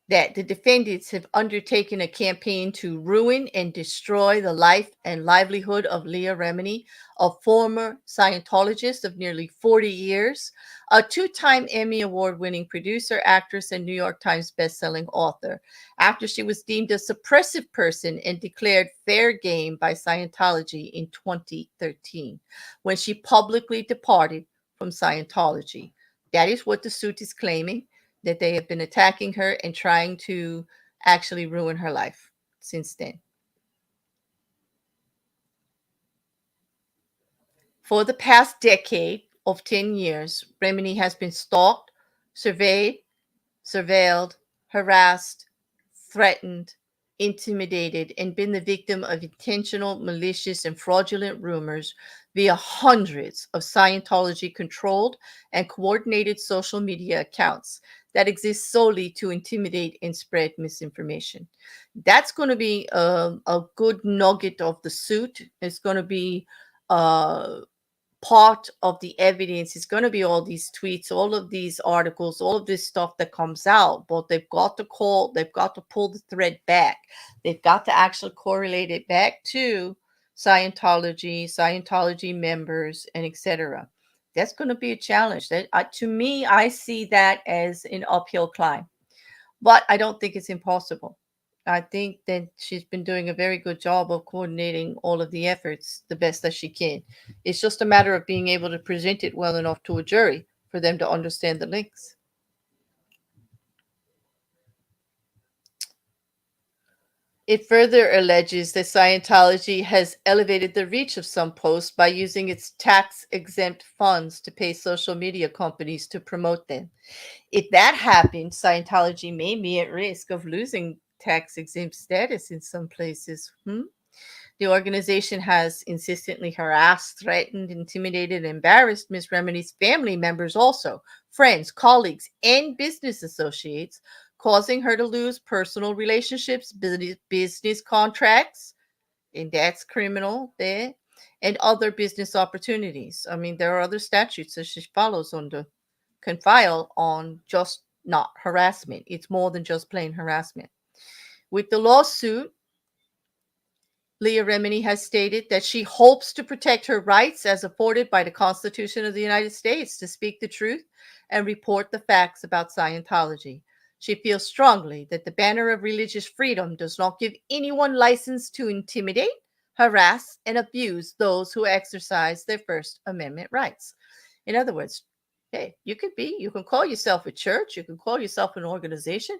that the defendants have undertaken a campaign to ruin and destroy the life and livelihood of Leah Remini, a former Scientologist of nearly 40 years, a two-time Emmy Award-winning producer, actress, and New York Times bestselling author, after she was deemed a suppressive person and declared fair game by Scientology in 2013, when she publicly departed from Scientology. That is what the suit is claiming, that they have been attacking her and trying to actually ruin her life since then. For the past decade of 10 years, Remini has been stalked, surveyed, surveilled, harassed, threatened, intimidated, and been the victim of intentional, malicious, and fraudulent rumors via hundreds of Scientology controlled and coordinated social media accounts that exist solely to intimidate and spread misinformation. That's going to be a good nugget of the suit. It's going to be uh, part of the evidence. Is going to be all these tweets, all of these articles, all of this stuff that comes out. But they've got to pull the thread back. They've got to actually correlate it back to Scientology members, and etc. That's going to be a challenge. That to me, I see that as an uphill climb, but I don't think it's impossible. I think that she's been doing a very good job of coordinating all of the efforts the best that she can. It's just a matter of being able to present it well enough to a jury for them to understand the links. It further alleges that Scientology has elevated the reach of some posts by using its tax-exempt funds to pay social media companies to promote them. If that happens, Scientology may be at risk of losing tax-exempt status in some places. The organization has insistently harassed, threatened, intimidated, and embarrassed Ms. Remini's family members also, friends, colleagues, and business associates, causing her to lose personal relationships, business contracts, and that's criminal there, and other business opportunities. I mean, there are other statutes that she follows under, can file on just not harassment. It's more than just plain harassment. With the lawsuit, Leah Remini has stated that she hopes to protect her rights as afforded by the Constitution of the United States to speak the truth and report the facts about Scientology. She feels strongly that the banner of religious freedom does not give anyone license to intimidate, harass, and abuse those who exercise their First Amendment rights. In other words, hey, you can call yourself a church, you can call yourself an organization,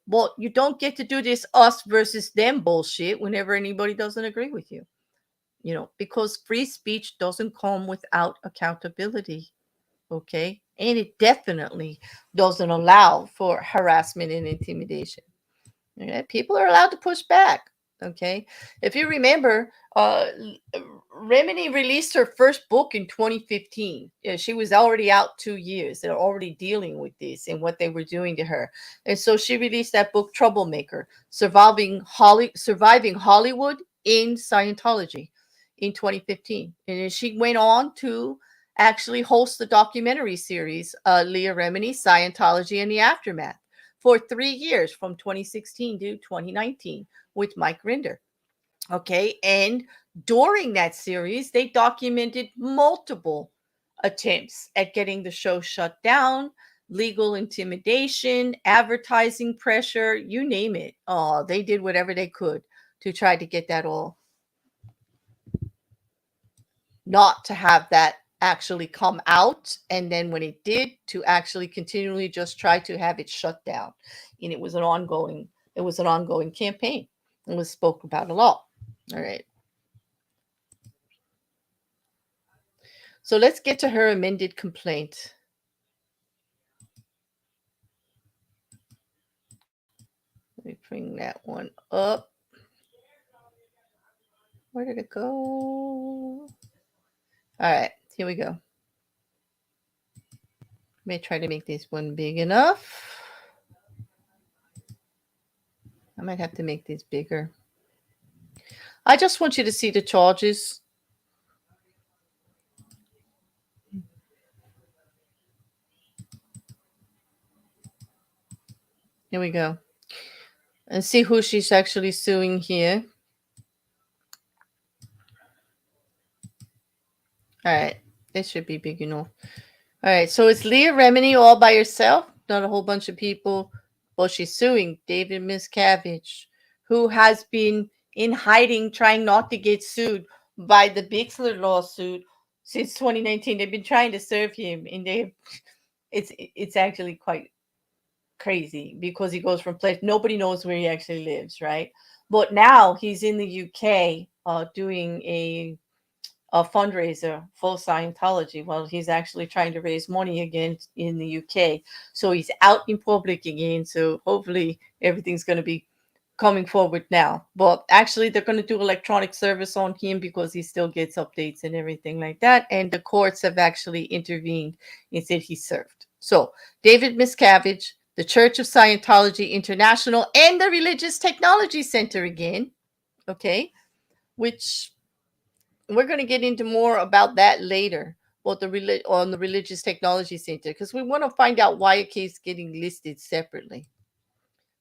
but you don't get to do this us versus them bullshit whenever anybody doesn't agree with you. Because free speech doesn't come without accountability. Okay. And it definitely doesn't allow for harassment and intimidation. Okay? People are allowed to push back. Okay. If you remember, Remini released her first book in 2015. She was already out 2 years. They're already dealing with this and what they were doing to her. And so she released that book, Troublemaker, Surviving Hollywood in Scientology, in 2015. And then she went on to actually host the documentary series, Leah Remini, Scientology and the Aftermath, for 3 years from 2016 to 2019 with Mike Rinder. Okay. And during that series, they documented multiple attempts at getting the show shut down, legal intimidation, advertising pressure, you name it. Oh, they did whatever they could to try to get that all, not to have that actually come out, and then when it did, to actually continually just try to have it shut down. And it was an ongoing campaign. It was spoke about a lot. All right. So let's get to her amended complaint. Let me bring that one up. Where did it go? All right, here we go. Let me try to make this one big enough. I might have to make this bigger. I just want you to see the charges. Here we go. And see who she's actually suing here. All right, this should be big enough. All right, so it's Leah Remini all by herself, not a whole bunch of people. Well, she's suing David Miscavige, who has been in hiding, trying not to get sued by the Bixler lawsuit since 2019. They've been trying to serve him, and it's actually quite crazy because he goes from place. Nobody knows where he actually lives, right? But now he's in the UK doing a fundraiser for Scientology. Well, he's actually trying to raise money again in the UK. So he's out in public again. So hopefully everything's going to be coming forward now. But actually, they're going to do electronic service on him because he still gets updates and everything like that. And the courts have actually intervened and said he served. So, David Miscavige, the Church of Scientology International, and the Religious Technology Center again, okay, which we're going to get into more about that later. Well, on the Religious Technology Center, because we want to find out why a case getting listed separately.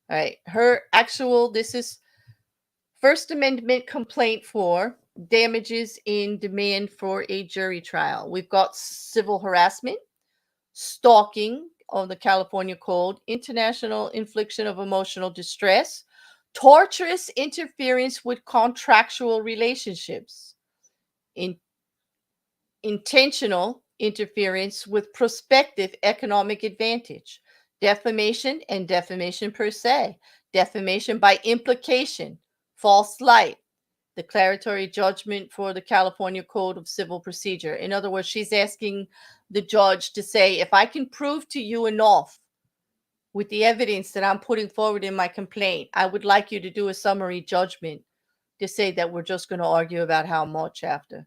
All right, this is First Amendment complaint for damages in demand for a jury trial. We've got civil harassment, stalking on the California Code, international infliction of emotional distress, torturous interference with contractual relationships, intentional interference with prospective economic advantage, defamation and defamation per se, defamation by implication, false light, declaratory judgment for the California Code of Civil Procedure. In other words, she's asking the judge to say, if I can prove to you enough with the evidence that I'm putting forward in my complaint, I would like you to do a summary judgment to say that we're just going to argue about how much after.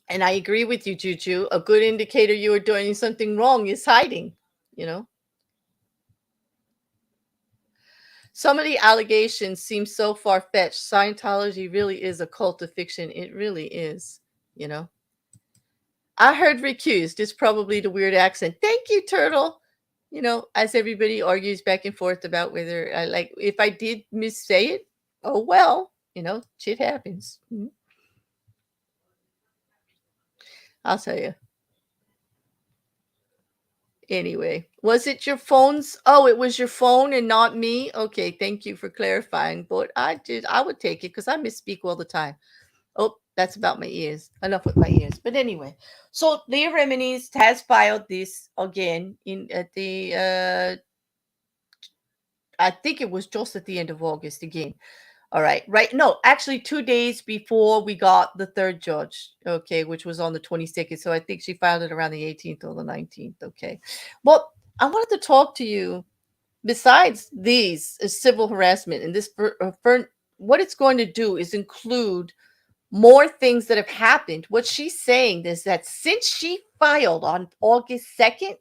And I agree with you, Juju. A good indicator you are doing something wrong is hiding, you know. Some of the allegations seem so far-fetched. Scientology really is a cult of fiction. It really is, you know. I heard recused. It's probably the weird accent. Thank you, Turtle. You know, as everybody argues back and forth about whether I like, if I did missay it, oh well, you know, shit happens. I'll tell you. Anyway, was it your phone's? Oh, it was your phone and not me. Okay, thank you for clarifying. But I would take it because I misspeak all the time. Oh, that's about my ears. Enough with my ears. But anyway, so Leah Remini has filed this again at the I think it was just at the end of August again. All right. Right. No, actually 2 days before we got the third judge. Okay. Which was on the 22nd. So I think she filed it around the 18th or the 19th. Okay. Well, I wanted to talk to you besides these civil harassment and this for what it's going to do is include more things that have happened. What she's saying is that since she filed on August 2nd,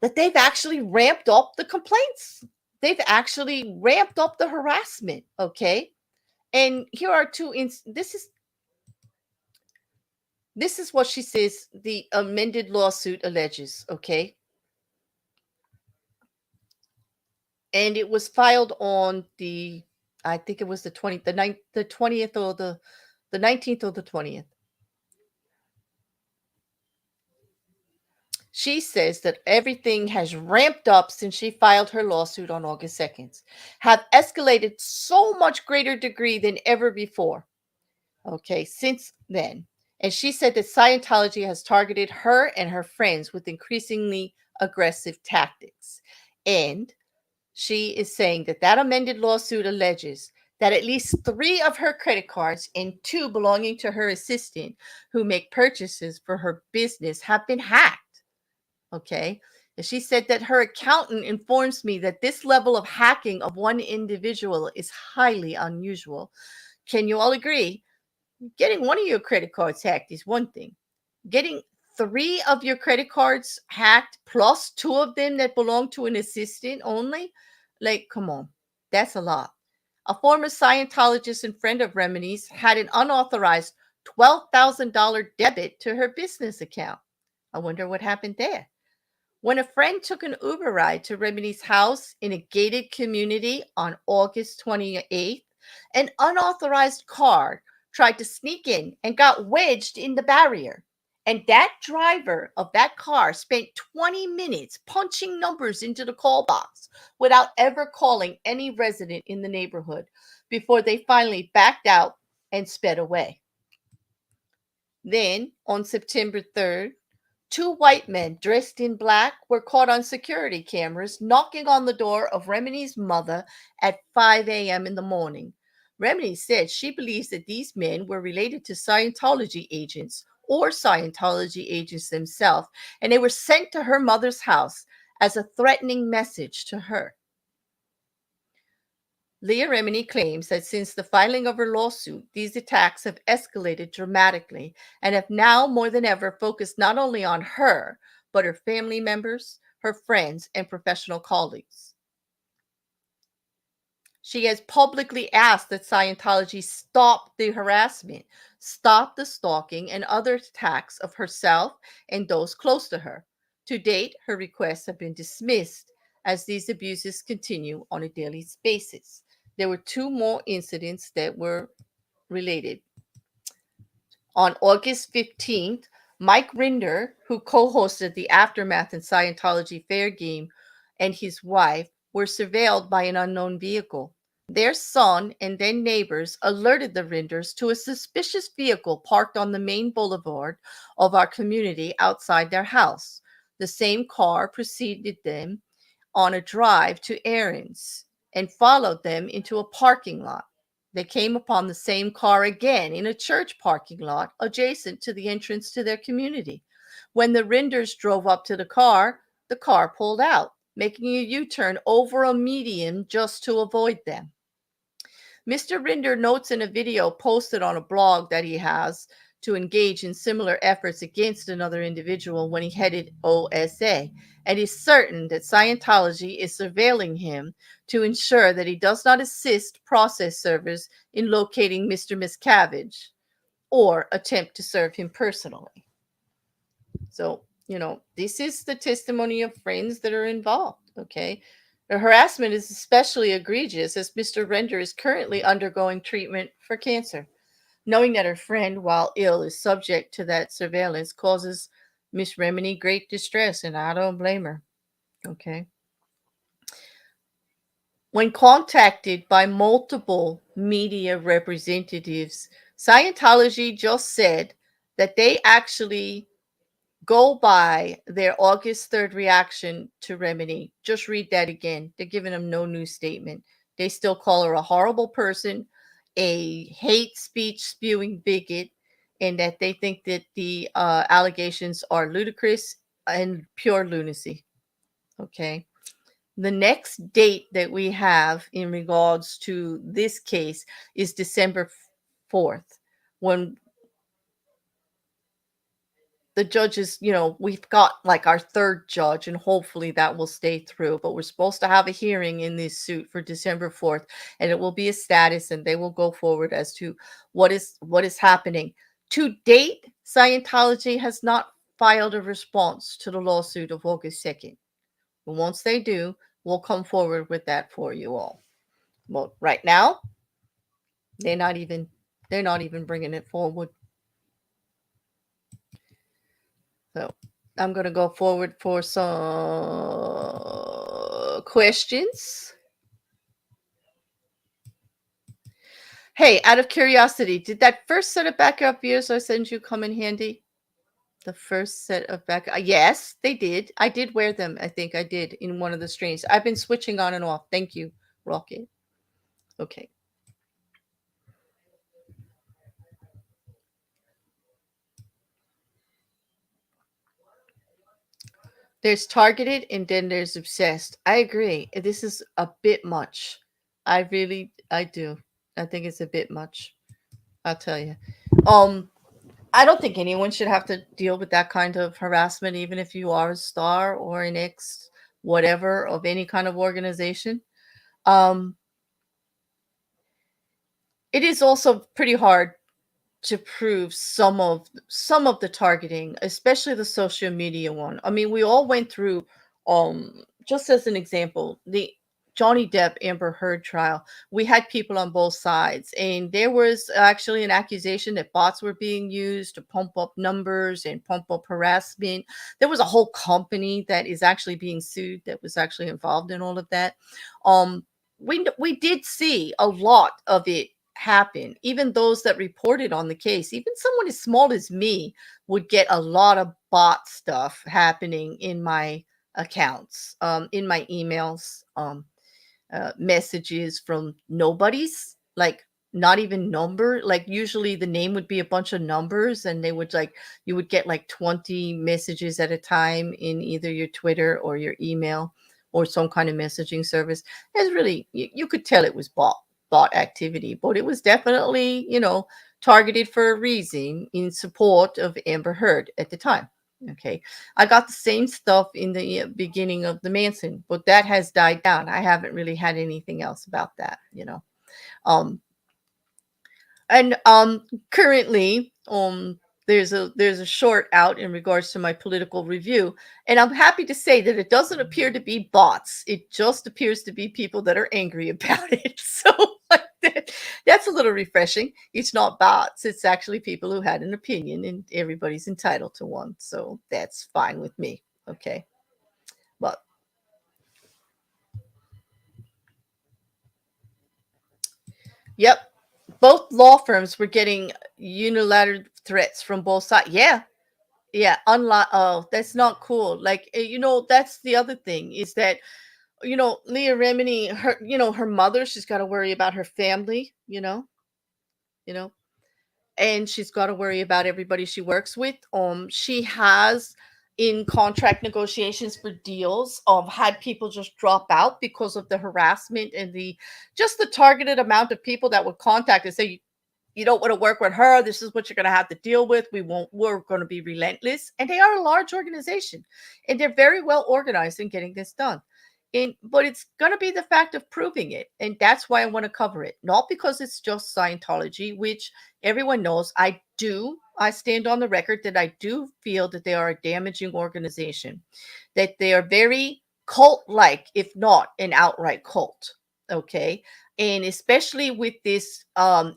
that they've actually ramped up the complaints. They've actually ramped up the harassment. Okay. And here are this is what she says the amended lawsuit alleges, okay? And it was filed on I think it was the 20th or the 19th or the 20th. She says that everything has ramped up since she filed her lawsuit on August 2nd, have escalated so much greater degree than ever before. Okay, since then. And she said that Scientology has targeted her and her friends with increasingly aggressive tactics. And she is saying that that amended lawsuit alleges that at least 3 of her credit cards and 2 belonging to her assistant who make purchases for her business have been hacked. Okay. And she said that her accountant informs me that this level of hacking of one individual is highly unusual. Can you all agree? Getting one of your credit cards hacked is one thing. Getting 3 of your credit cards hacked plus 2 of them that belong to an assistant only, like, come on, that's a lot. A former Scientologist and friend of Remini's had an unauthorized $12,000 debit to her business account. I wonder what happened there. When a friend took an Uber ride to Remini's house in a gated community on August 28th, an unauthorized car tried to sneak in and got wedged in the barrier. And that driver of that car spent 20 minutes punching numbers into the call box without ever calling any resident in the neighborhood before they finally backed out and sped away. Then, on September 3rd, 2 white men dressed in black were caught on security cameras knocking on the door of Remini's mother at 5 a.m. in the morning. Remini said she believes that these men were related to Scientology agents or Scientology agents themselves, and they were sent to her mother's house as a threatening message to her. Leah Remini claims that since the filing of her lawsuit, these attacks have escalated dramatically and have now more than ever focused not only on her, but her family members, her friends, and professional colleagues. She has publicly asked that Scientology stop the harassment, stop the stalking, and other attacks of herself and those close to her. To date, her requests have been dismissed as these abuses continue on a daily basis. There were 2 more incidents that were related. On August 15th, Mike Rinder, who co-hosted the Aftermath and Scientology Fair Game, and his wife were surveilled by an unknown vehicle. Their son and then neighbors alerted the Rinders to a suspicious vehicle parked on the main boulevard of our community outside their house. The same car preceded them on a drive to errands and followed them into a parking lot. They came upon the same car again in a church parking lot adjacent to the entrance to their community. When the Rinders drove up to the car pulled out, making a U-turn over a median just to avoid them. Mr. Rinder notes in a video posted on a blog that he has to engage in similar efforts against another individual when he headed OSA, and is certain that Scientology is surveilling him to ensure that he does not assist process servers in locating Mr. Miscavige or attempt to serve him personally. So, this is the testimony of friends that are involved, okay? The harassment is especially egregious as Mr. Rinder is currently undergoing treatment for cancer. Knowing that her friend, while ill, is subject to that surveillance causes Miss Remini great distress, and I don't blame her. Okay. When contacted by multiple media representatives, Scientology just said that they actually go by their August 3rd reaction to Remini. Just read that again. They're giving them no new statement. They still call her a horrible person, a hate speech spewing bigot, and that they think that the allegations are ludicrous and pure lunacy. Okay. The next date that we have in regards to this case is December 4th, when the judges, we've got like our 3rd judge, and hopefully that will stay through. But we're supposed to have a hearing in this suit for December 4th, and it will be a status, and they will go forward as to what is happening. To date, Scientology has not filed a response to the lawsuit of August 2nd. But once they do, we'll come forward with that for you all. Well, right now, they're not even bringing it forward. So I'm going to go forward for some questions. Hey, out of curiosity, did that first set of backup ears I sent you come in handy? The first set of backup? Yes, they did. I did wear them. I think I did in one of the streams. I've been switching on and off. Thank you, Rocket. Okay. There's targeted and then there's obsessed. I agree. This is a bit much. I do. I think it's a bit much. I'll tell you. I don't think anyone should have to deal with that kind of harassment, even if you are a star or an ex whatever of any kind of organization. It is also pretty hard to prove some of the targeting, especially the social media one. I mean, we all went through, just as an example, the Johnny Depp Amber Heard trial. We had people on both sides, and there was actually an accusation that bots were being used to pump up numbers and pump up harassment. There was a whole company that is actually being sued that was actually involved in all of that. We did see a lot of it happen. Even those that reported on the case, even someone as small as me would get a lot of bot stuff happening in my accounts, in my emails, messages from nobodies, like not even number. Like usually the name would be a bunch of numbers, and they would like, you would get like 20 messages at a time in either your Twitter or your email or some kind of messaging service. It's really, you could tell it was bot activity, but it was definitely, targeted for a reason in support of Amber Heard at the time. Okay. I got the same stuff in the beginning of the Manson, but that has died down. I haven't really had anything else about that, Um, and currently, there's a short out in regards to my political review, and I'm happy to say that it doesn't appear to be bots. It just appears to be people that are angry about it. So that's a little refreshing. It's not bots. It's actually people who had an opinion, and everybody's entitled to one. So that's fine with me. Okay. But yep, both law firms were getting unilateral threats from both sides. Yeah. Yeah, unlike, oh, that's not cool. Like, that's the other thing is that, Leah Remini, her mother, she's got to worry about her family, you know, and she's got to worry about everybody she works with. She has in contract negotiations for deals, had people just drop out because of the harassment and the targeted amount of people that would contact and say, you don't want to work with her. This is what you're going to have to deal with. We're going to be relentless. And they are a large organization, and they're very well organized in getting this done. But it's going to be the fact of proving it. And that's why I want to cover it. Not because it's just Scientology, which everyone knows I stand on the record that I do feel that they are a damaging organization, that they are very cult-like, if not an outright cult. Okay. And especially with this,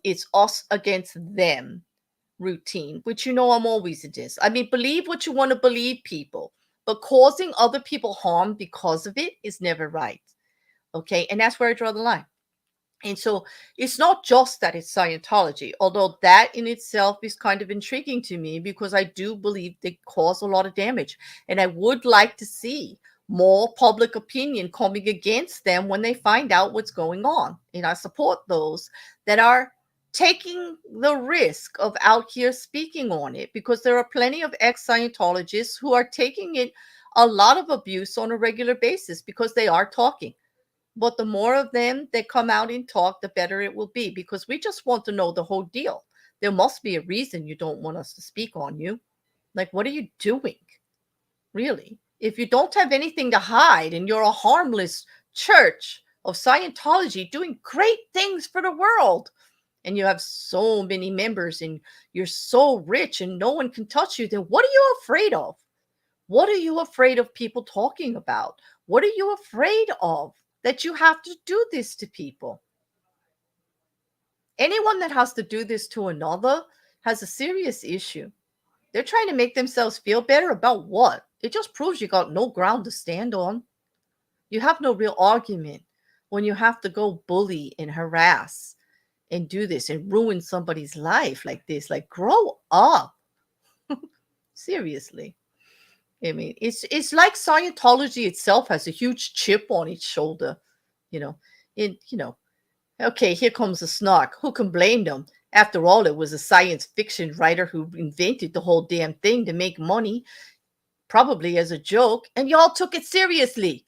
it's us against them routine, which I'm always against. I mean, believe what you want to believe, people, but causing other people harm because of it is never right. Okay. And that's where I draw the line. And so it's not just that it's Scientology, although that in itself is kind of intriguing to me because I do believe they cause a lot of damage. And I would like to see more public opinion coming against them when they find out what's going on. And I support those that are taking the risk of out here speaking on it, because there are plenty of ex-Scientologists who are taking it a lot of abuse on a regular basis because they are talking. But the more of them that come out and talk, the better it will be, because we just want to know the whole deal. There must be a reason you don't want us to speak on you. Like, what are you doing? Really? If you don't have anything to hide and you're a harmless church of Scientology doing great things for the world, and you have so many members and you're so rich and no one can touch you, then what are you afraid of? What are you afraid of people talking about? What are you afraid of? That you have to do this to people. Anyone that has to do this to another has a serious issue. They're trying to make themselves feel better about what? It just proves you got no ground to stand on. You have no real argument when you have to go bully and harass and do this and ruin somebody's life like this. Like, grow up. Seriously. I mean, it's like Scientology itself has a huge chip on its shoulder, you know. Okay, here comes the snark. Who can blame them? After all, it was a science fiction writer who invented the whole damn thing to make money, probably as a joke, and y'all took it seriously.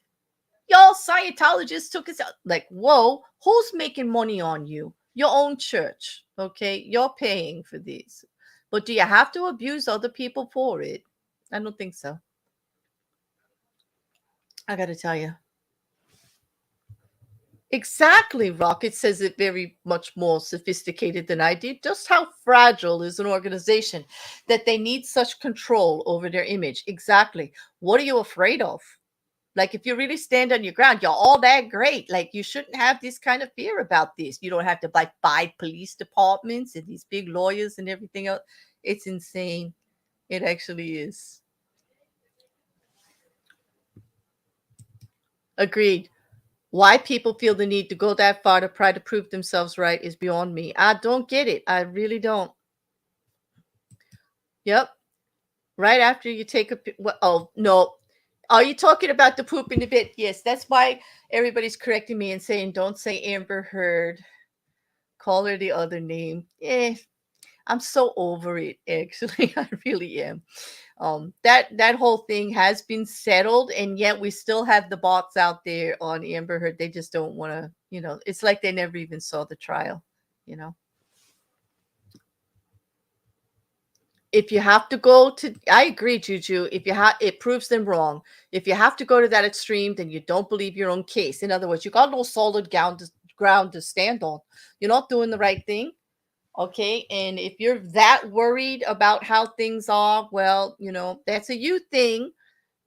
Y'all Scientologists took it like, whoa, who's making money on you? Your own church, okay? You're paying for these. But do you have to abuse other people for it? I don't think so. I got to tell you. Exactly, Rocket says it very much more sophisticated than I did. Just how fragile is an organization that they need such control over their image? Exactly. What are you afraid of? Like, if you really stand on your ground, you're all that great. Like, you shouldn't have this kind of fear about this. You don't have to like buy police departments and these big lawyers and everything else. It's insane. It actually is. Agreed. Why people feel the need to go that far to try to prove themselves right is beyond me. I don't get it. I really don't. Yep. Right after you take a oh no. Are you talking about the poop in the bed? Yes, that's why everybody's correcting me and saying don't say Amber Heard. call her the other name. I'm so over it, actually. I really am. That whole thing has been settled, and yet we still have the bots out there on Amber Heard. They just don't want to, it's like they never even saw the trial, you know. If you have to go to, I agree, Juju. If you have, it proves them wrong. If you have to go to that extreme, then you don't believe your own case. In other words, you got no solid ground to stand on. You're not doing the right thing. Okay. And if you're that worried about how things are, well, that's a you thing.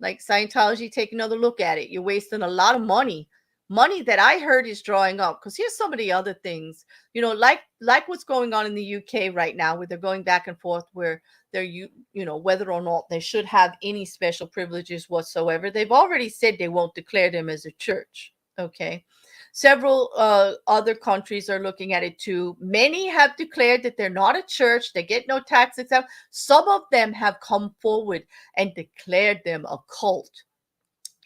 Like Scientology, take another look at it. You're wasting a lot of money that I heard is drawing up. Because here's some of the other things, like what's going on in the UK right now, where they're going back and forth, where they're whether or not they should have any special privileges whatsoever. They've already said they won't declare them as a church. Okay. Several other countries are looking at it too. Many have declared that they're not a church. They get no tax exempt. Some of them have come forward and declared them a cult.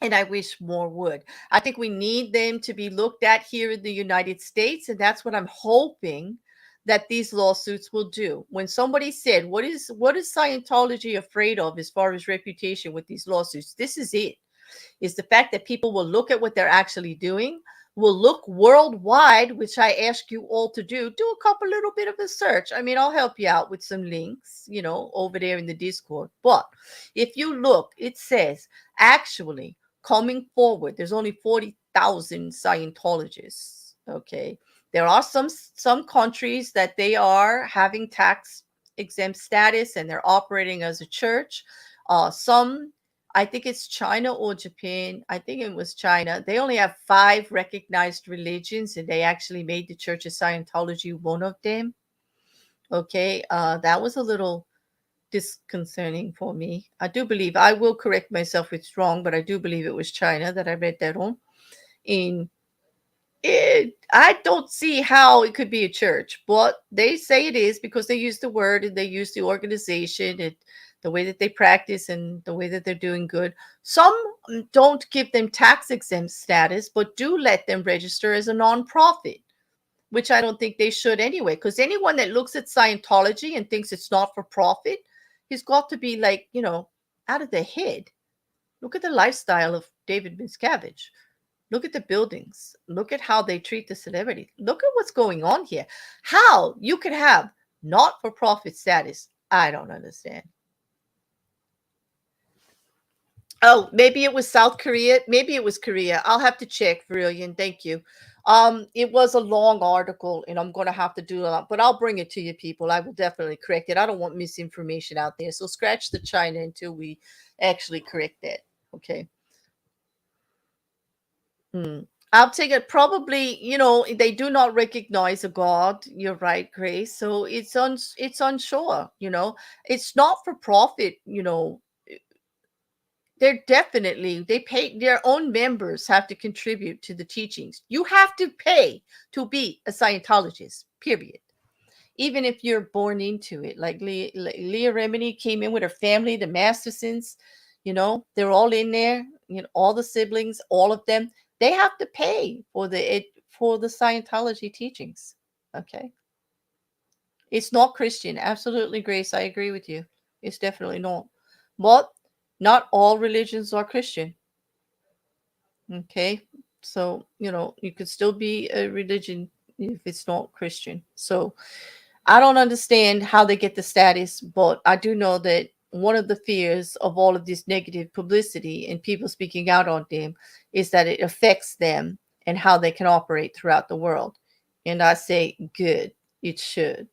And I wish more would. I think we need them to be looked at here in the United States. And that's what I'm hoping that these lawsuits will do. When somebody said, what is Scientology afraid of as far as reputation with these lawsuits? This is it. Is the fact that people will look at what they're actually doing, will look worldwide, which I ask you all to do a couple little bit of a search. I mean, I'll help you out with some links, over there in the Discord. But if you look, it says actually coming forward, there's only 40,000 Scientologists. Okay. There are some countries that they are having tax exempt status and they're operating as a church. Some, I think it's China or Japan. I think it was China. They only have 5 recognized religions, and they actually made the Church of Scientology one of them. Okay, that was a little disconcerting for me. I do believe, I will correct myself if it's wrong, but I do believe it was China that I read that on. I don't see how it could be a church, but they say it is because they use the word and they use the organization and the way that they practice and the way that they're doing good. Some don't give them tax exempt status, but do let them register as a nonprofit, which I don't think they should anyway, because anyone that looks at Scientology and thinks it's not for profit, he's got to be like, out of their head. Look at the lifestyle of David Miscavige. Look at the buildings. Look at how they treat the celebrity. Look at what's going on here. How you could have not-for-profit status, I don't understand. Oh, maybe it was South Korea. Maybe it was Korea. I'll have to check, Brilliant. Thank you. It was a long article, and I'm going to have to do a lot, but I'll bring it to you, people. I will definitely correct it. I don't want misinformation out there. So scratch the China until we actually correct that. Okay. I'll take it. Probably, they do not recognize a God. You're right, Grace. So it's unsure. It's not for profit. They're definitely, they pay, their own members have to contribute to the teachings. You have to pay to be a Scientologist. Period. Even if you're born into it, like Leah Remini came in with her family, the Mastersons. They're all in there. All the siblings, all of them. They have to pay for the Scientology teachings. Okay. It's not Christian. Absolutely, Grace. I agree with you. It's definitely not. But not all religions are Christian. Okay. So, you could still be a religion if it's not Christian. So I don't understand how they get the status, but I do know that one of the fears of all of this negative publicity and people speaking out on them is that it affects them and how they can operate throughout the world. And I say, good, it should.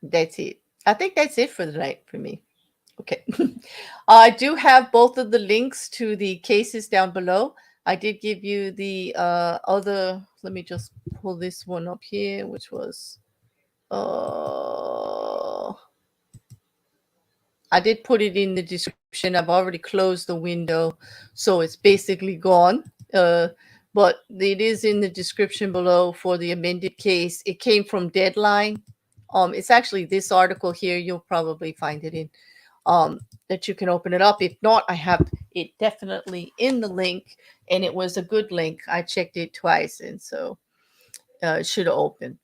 That's it. I think that's it for the night for me. Okay. I do have both of the links to the cases down below. I did give you the other, let me just pull this one up here, which was I did put it in the description. I've already closed the window, so it's basically gone. But it is in the description below for the amended case. It came from Deadline. It's actually this article here. You'll probably find it in. that you can open it up. If not, I have it definitely in the link, and it was a good link. I checked it twice, and so it should open.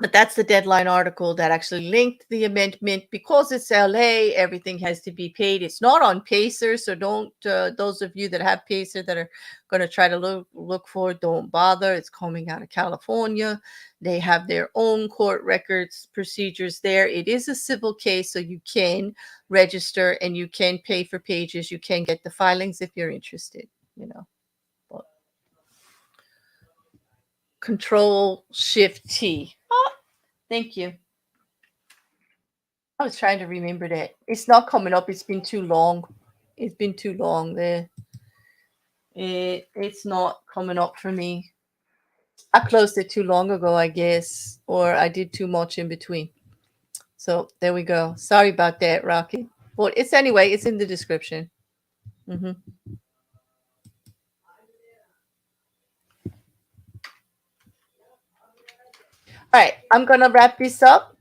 But that's the deadline article that actually linked the amendment. Because it's LA, everything has to be paid. It's not on Pacer, so don't, those of you that have Pacer that are going to try to look for it, don't bother. It's coming out of California. They have their own court records procedures there. It is a civil case, so you can register and you can pay for pages. You can get the filings if you're interested, you know. But Control-Shift-T. Thank you. I was trying to remember that. It's not coming up. It's been too long. It's been too long there. It's not coming up for me. I closed it too long ago, I guess, or I did too much in between. So there we go. Sorry about that, Rocky. Well, it's anyway, it's in the description. Mm-hmm. All right, I'm going to wrap this up.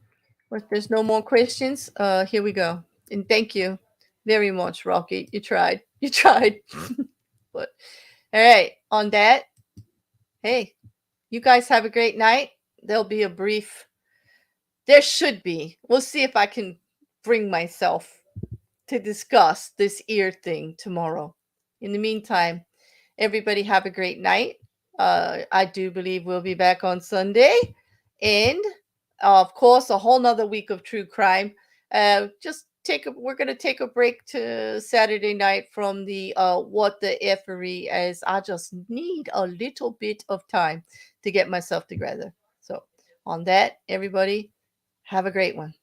If there's no more questions, here we go. And thank you very much, Rocky. You tried. You tried. But all right, on that, hey, you guys have a great night. There'll be a brief, there should be. We'll see if I can bring myself to discuss this ear thing tomorrow. In the meantime, everybody have a great night. I do believe we'll be back on Sunday. And of course, a whole nother week of true crime. We're going to take a break to Saturday night from the What the Effery, as I just need a little bit of time to get myself together. So on that, everybody, have a great one.